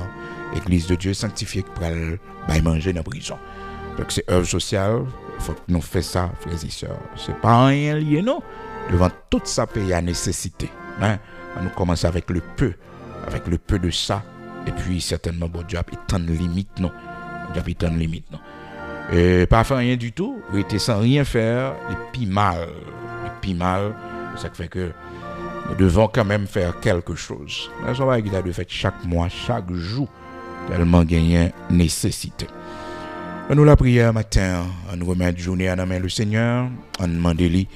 Église de Dieu sanctifiée, qui peut aller manger dans la prison. Donc c'est œuvre sociale, il faut que nous fassions ça, frères et sœurs. C'est pas rien lié, non. Devant toute sa paye à nécessité. Hein? On nous commence avec le peu de ça. Et puis certainement bon Dieu a tant de limites non. Dieu a tant de limites non. Et pas faire rien du tout, rester sans rien faire, et puis mal. Et puis mal, ça fait que nous devons quand même faire quelque chose. Mais ça va de fait chaque mois, chaque jour, tellement gagner nécessité. Nous la prière matin, on nous remet journée à la main le Seigneur, on demande lui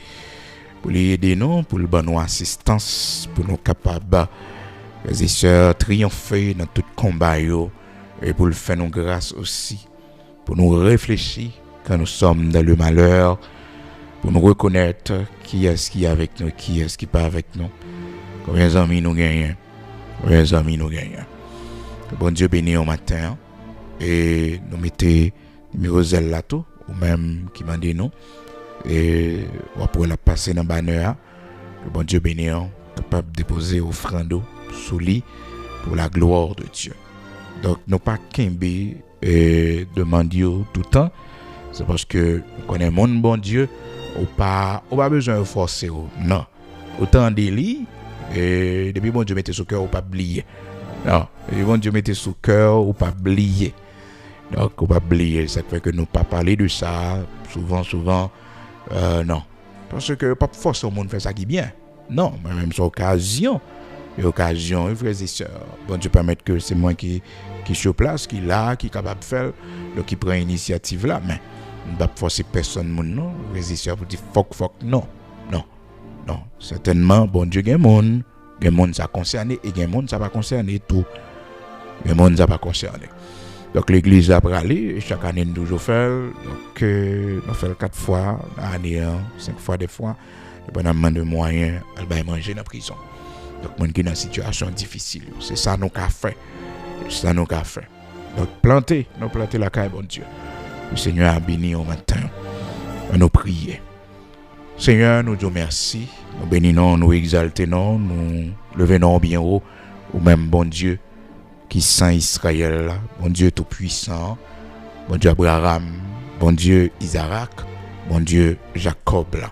pour l'aider nous, pour le bonne assistance, pour nous capables, les sœurs, triompher dans tout combat et pour le faire nous grâce aussi, pour nous réfléchir quand nous sommes dans le malheur, pour nous reconnaître qui est-ce qui est avec nous, qui est-ce qui n'est pas avec nous. Combien d'amis nous gagnons, combien d'amis nous gagnons. Que bon Dieu bénisse au matin et nous mettez numéro zèle là tout, ou même qui m'a dit nous. Et on pourrait la passer dans le banner. Que bon Dieu bénisse, capable de déposer offrande sous lit pour la gloire de Dieu. Donc, nous pas qu'aimer et demander tout le temps. C'est parce que nous connaissons mon bon Dieu, on pas besoin de forcer. Non. Autant délit, et depuis bon Dieu mettez sous cœur, ou pas oublier. Non. Depuis bon Dieu mettez sous cœur, ou pas oublier. Donc, on va oublier. Ça fait que nous pas parler de ça souvent. Non. Parce que pas forcer au monde faire ça qui est bien. Non, mais même sur occasion. Et occasion, frères et sœurs. Bon Dieu permettre que c'est moi qui suis sur place, qui là, qui est capable de faire, donc qui prend l'initiative là. Mais on ne va pas forcer personne, non. Frères et sœurs, pour dire fuck, non. Certainement, bon Dieu, il y a des monde ça concerné, et il y a des monde ça pas concerné tout. Il y a des monde ça pas concerné. Donc l'église a parlé, chaque année nous toujours fait, donc on fait 4 fois l'année, 5 fois des fois, dépendamment de moyens, elle va manger dans la prison. Donc monde qui est dans une situation difficile, c'est ça nous qu'a fait. Donc planter la caille bon Dieu. Le Seigneur a béni au matin. On nous prier. Seigneur, nous disons merci, nous bénissons, nous exaltons, nous levons bien haut au même bon Dieu qui saint Israël, bon Dieu tout puissant, bon Dieu Abraham, bon Dieu Isaac, bon Dieu Jacob là.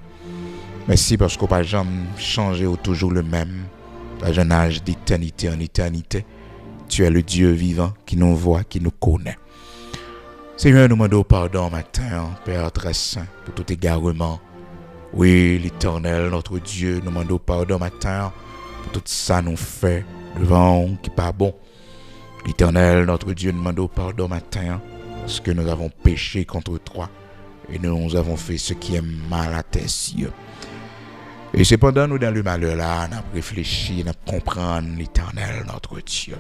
Merci parce qu'on pas jamais changé ou toujours le même, dans un âge d'éternité en éternité. Tu es le Dieu vivant qui nous voit, qui nous connaît. Seigneur, nous demandons pardon matin, Père très saint, pour tout égarement. Oui, l'Éternel, notre Dieu, nous demandons pardon matin pour tout ça nous fait devant qui pas bon. L'Éternel, notre Dieu, nous demandons pardon matin parce que nous avons péché contre toi et nous avons fait ce qui est mal à tes yeux. Et c'est pendant nous dans le malheur là, nous avons réfléchi, nous avons compris l'Éternel, notre Dieu.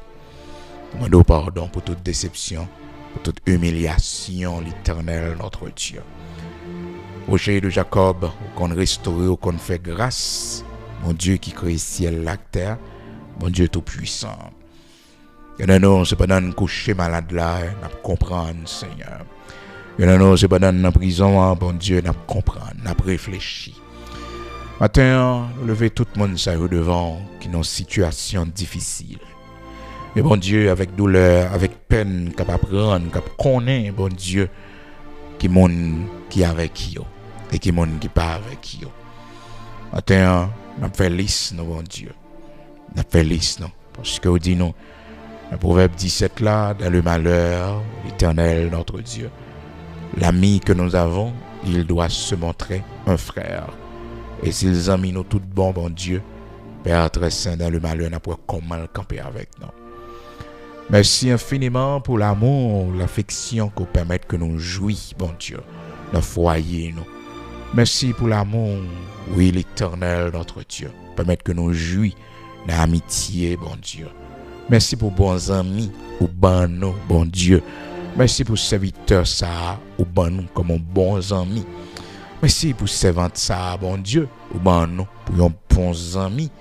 Nous demandons pardon pour toute déception, pour toute humiliation, l'Éternel, notre Dieu. Rocher de Jacob, qu'on restaure, qu'on fait grâce, mon Dieu qui crée ciel, la terre, mon Dieu tout puissant. Il y en a nous, c'est pendant nous coucher malade là, nous comprenons, Seigneur. Il y en a nous, c'est pendant nous en prison, bon Dieu, nous comprenons, nous réfléchissons. Matin, nous levons tout le monde ça devant qui est dans une situation difficile. Mais bon Dieu, avec douleur, avec peine, capable de prendre, capable de connaître, bon Dieu, qui monde qui est avec eux et qui monde qui pas avec eux. Matin, nous fait liste, bon Dieu. Nous fait liste, non. Parce que vous dit non. Le proverbe 17 là, dans le malheur, l'Éternel, notre Dieu. L'ami que nous avons, il doit se montrer un frère. Et s'ils ont mis nous tout bon Dieu, Père très saint, dans le malheur, n'a pas comment le camper avec nous. Merci infiniment pour l'amour, l'affection qu'on permet que nous jouissions, bon Dieu, dans le foyer, nous. Merci pour l'amour, oui, l'Éternel, notre Dieu, permettre que nous jouissions dans l'amitié, bon Dieu. Merci pour bons amis, ou bon nous, bon Dieu. Merci pour serviteur ça, ou bon nous, comme bons amis. Merci pour servante ça, bon Dieu, ou bon nous, pour un bons amis.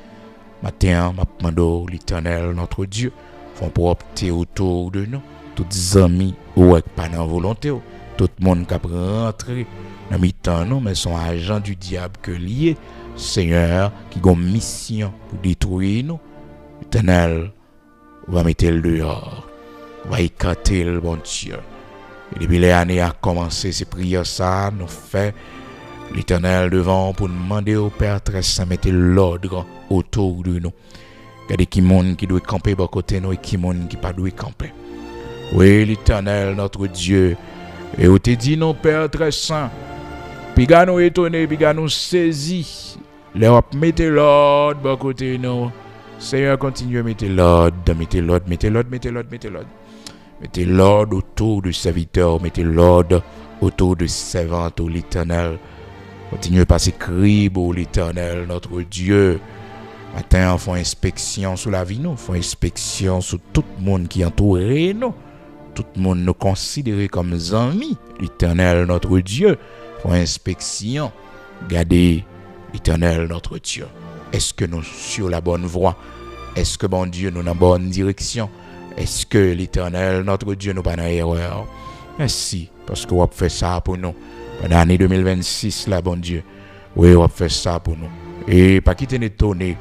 Matin, ma demande l'Éternel, notre Dieu, font pour opter autour de nous. Tous les amis, ou pas dans volonté, tout le monde qui a rentré dans mi-temps, nous, mais sont agents du diable que lié, Seigneur, qui a une mission pour détruire nous. L'Éternel, on va mettre le dehors, on va écarter le bon Dieu. Et depuis les années à commencer ces prières, ça nous fait l'Éternel devant pour demander au Père très saint mettre l'ordre autour de nous. Regardez qui monde qui doit camper à côté de nous et qui monde qui pas doit camper. Oui, l'Éternel, notre Dieu, Et où te dit non, Père très saint. Puis gars nous étonné, puis gars nous saisi. L'Europe mettez l'ordre, bon côté nous. Seigneur, continue à mettre l'ordre, mettez l'ordre, mettez l'ordre, mettez l'ordre, mettez l'ordre. Mettez l'ordre autour du serviteur, mettez l'ordre autour de servante, l'Éternel. Continuez à passer crible au l'Éternel, notre Dieu. Matin, on fait inspection sur la vie, nous. On fait inspection sur tout le monde qui entoure nous. Tout le monde nous considère comme amis. L'Éternel, notre Dieu. On fait inspection. Regardez l'Éternel, notre Dieu. Est-ce que nous sommes sur la bonne voie? Est-ce que, bon Dieu, nous sommes dans la bonne direction? Est-ce que l'Éternel, notre Dieu, nous pas dans l'erreur? Merci, parce que vous avez fait ça pour nous. Pendant l'année 2026, là, bon Dieu. Oui, vous avez fait ça pour nous. Et pas quitter étonné.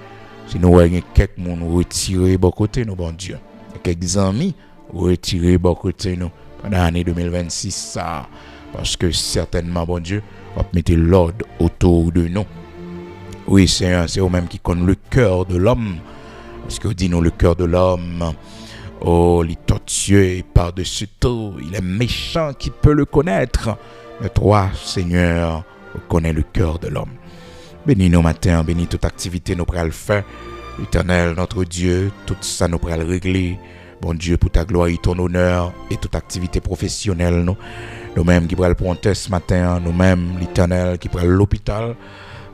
Si nous avons quelques personnes retirés de côté, nous, bon Dieu. Quelques amis retirés de côté, nous. Pendant l'année 2026, ça. Parce que certainement, bon Dieu, vous avez mis l'ordre autour de nous. Oui, c'est vous-même qui connaît le cœur de l'homme. Parce que vous dites, nous, le cœur de l'homme, oh, il est tortueux par-dessus tout. Il est méchant, qui peut le connaître? Mais toi, Seigneur, vous connaissez le cœur de l'homme. Bénis nos matins, bénis toute activité, nous pourrons le faire. Éternel, notre Dieu, tout ça, nous pourrons le régler. Bon Dieu, pour ta gloire et ton honneur, et toute activité professionnelle, nous-mêmes qui pourrons le prendre ce matin, nous-mêmes, l'Éternel, qui pourront l'hôpital,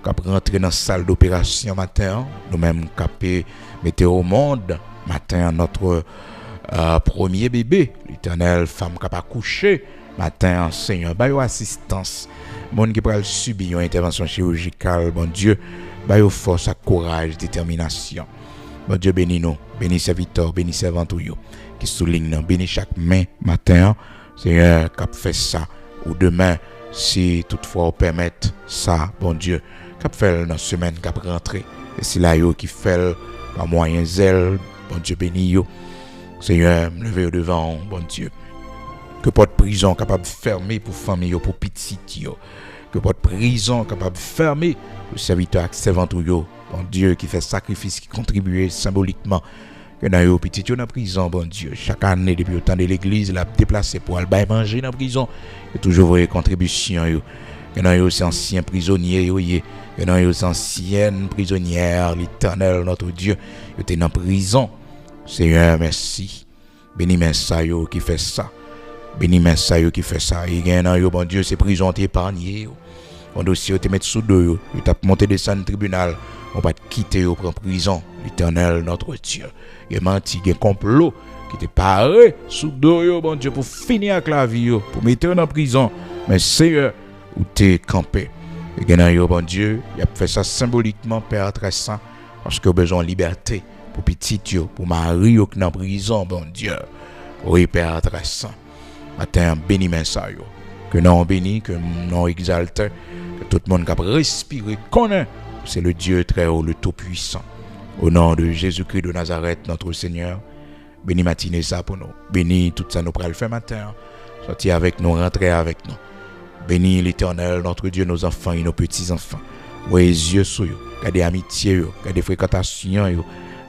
qui pourront rentrer dans la salle d'opération matin, nous-mêmes, qui mettre au monde matin notre premier bébé, l'Éternel, femme qui a accouché, matin, Seigneur, baille assistance, monde qui pourra subir une intervention chirurgicale, bon Dieu, baille force, courage, détermination. Bon Dieu, bénis nous, bénis serviteurs, bénis servantes qui soulignent, bénis chaque main matin, Seigneur, qui a fait ça, ou demain, si toutefois on permet ça, bon Dieu, qui a fait dans la semaine qui a rentré, et c'est là qui fait par moyen zèle, bon Dieu, bénis yo. Seigneur, me lever au devant, bon Dieu. Que pas de prison capable de fermer pour famille, pour petit, que pas de prison capable de fermer pour serviteur et servante, bon Dieu, qui fait sacrifice, qui contribue symboliquement. Que dans les petits, dans la prison, bon Dieu. Chaque année, depuis le temps de l'église, il a déplacé pour aller manger dans la prison. Et toujours vos contributions. Que dans les anciens prisonniers, que dans les anciennes prisonnières, l'Éternel, notre Dieu, qui était dans la prison. Seigneur, merci. Bénis Mensayo qui fait ça. Bénis Mensayo qui fait ça. Et gagnant, bon Dieu, c'est prison épargné. On dossier te mettre sous deux. Tu t'as monté des scènes tribunal. On va te quitter au prison. L'Éternel, notre Dieu. Il y a menti, il y a un complot qui te paré sous deux, bon Dieu, pour finir avec la vie, pour mettre en prison. Mais Seigneur, où t'es campé. Et gagnant, bon Dieu, il a fait ça symboliquement, Père très saint, parce qu'il a besoin de liberté. Pour petit, pour Marie, qui est en prison, bon Dieu. Oui, Père très saint. Matin, bénis Mensayo. Que non béni, que non exalté, que tout le monde qui a respiré connaît. C'est le Dieu très haut, le Tout-Puissant. Au nom de Jésus-Christ de Nazareth, notre Seigneur, bénis matinée ça pour nous. Bénis tout ça, nous pourrons le faire matin. Sortir avec nous, rentrer avec nous. Bénis l'Éternel, notre Dieu, nos enfants et nos petits-enfants. Voyez les yeux sur eux, gardez amitié, gardez fréquentation,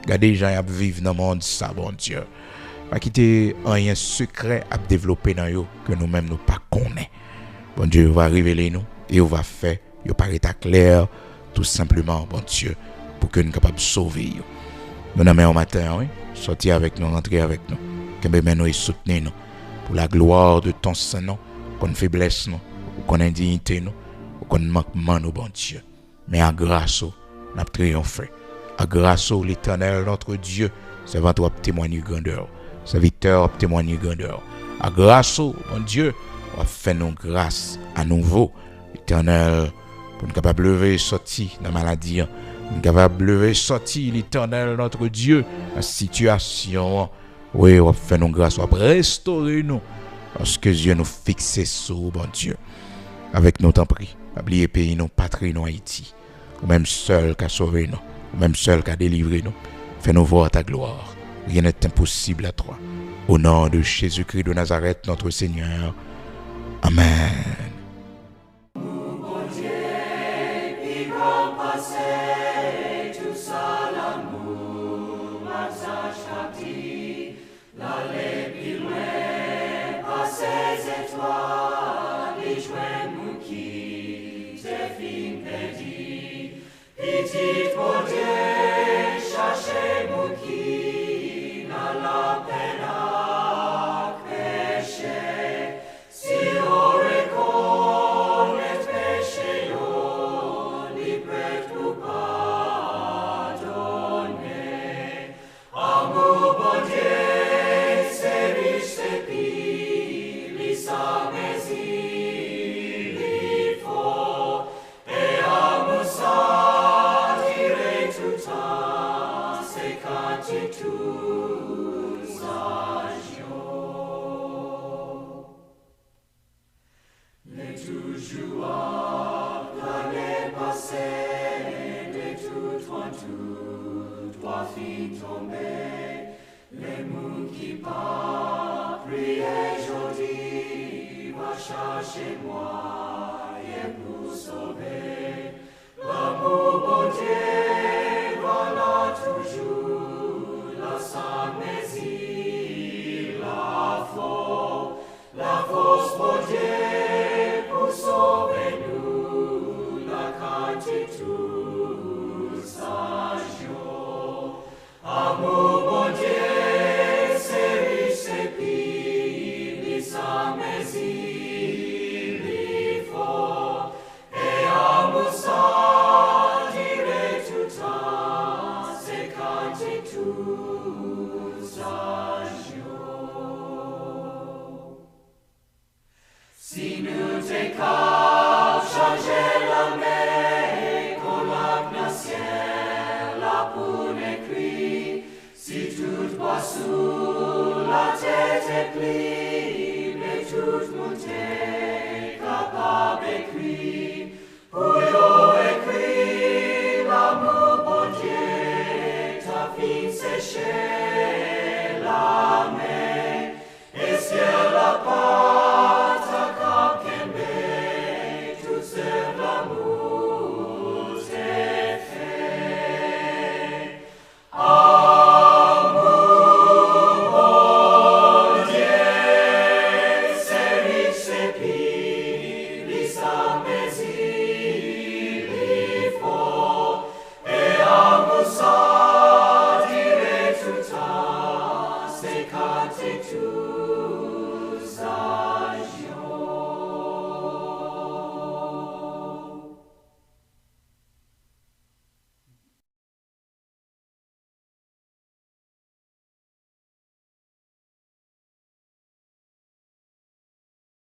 gardez les gens qui vivent dans le monde, ça, bon Dieu. Pas quitter un secret à développer dans eux que nous-mêmes nous pas connaissons. Bon Dieu va révéler nous et on va faire, il paraît clair, tout simplement, bon Dieu, pour que nous soyons capables de sauver. Nous avons un matin, oui, sortir avec nous, rentrer avec nous, que nous et soutenir nous, pour la gloire de ton Saint-Nom, qu'on faiblesse nous, qu'on indignité nous, qu'on manquement nous, bon Dieu. Mais à grâce, nous avons triomphé. À grâce au l'Éternel, notre Dieu, servant à témoigner grandeur. Serviteur à témoigner grandeur. À grâce au bon Dieu, on va faire nos grâces à nouveau. L'Éternel, pour nous capable de lever et sortir dans la maladie. Nous capable de lever et sortir l'Éternel, notre Dieu, la situation. Oui, on va faire nos grâces, on va restaurer nous. Parce que Dieu nous fixe sur bon Dieu. Avec nos temps pris, oubliez pays, nos patries, nos Haïti. Ou même seul qui a sauvé nous. Ou même seul qui a délivré nous. Fais-nous voir ta gloire. Rien n'est impossible à toi. Au nom de Jésus-Christ de Nazareth, notre Seigneur. Amen. L'aller plus loin, par ses étoiles. Sous la tête est plie, mais toute montée.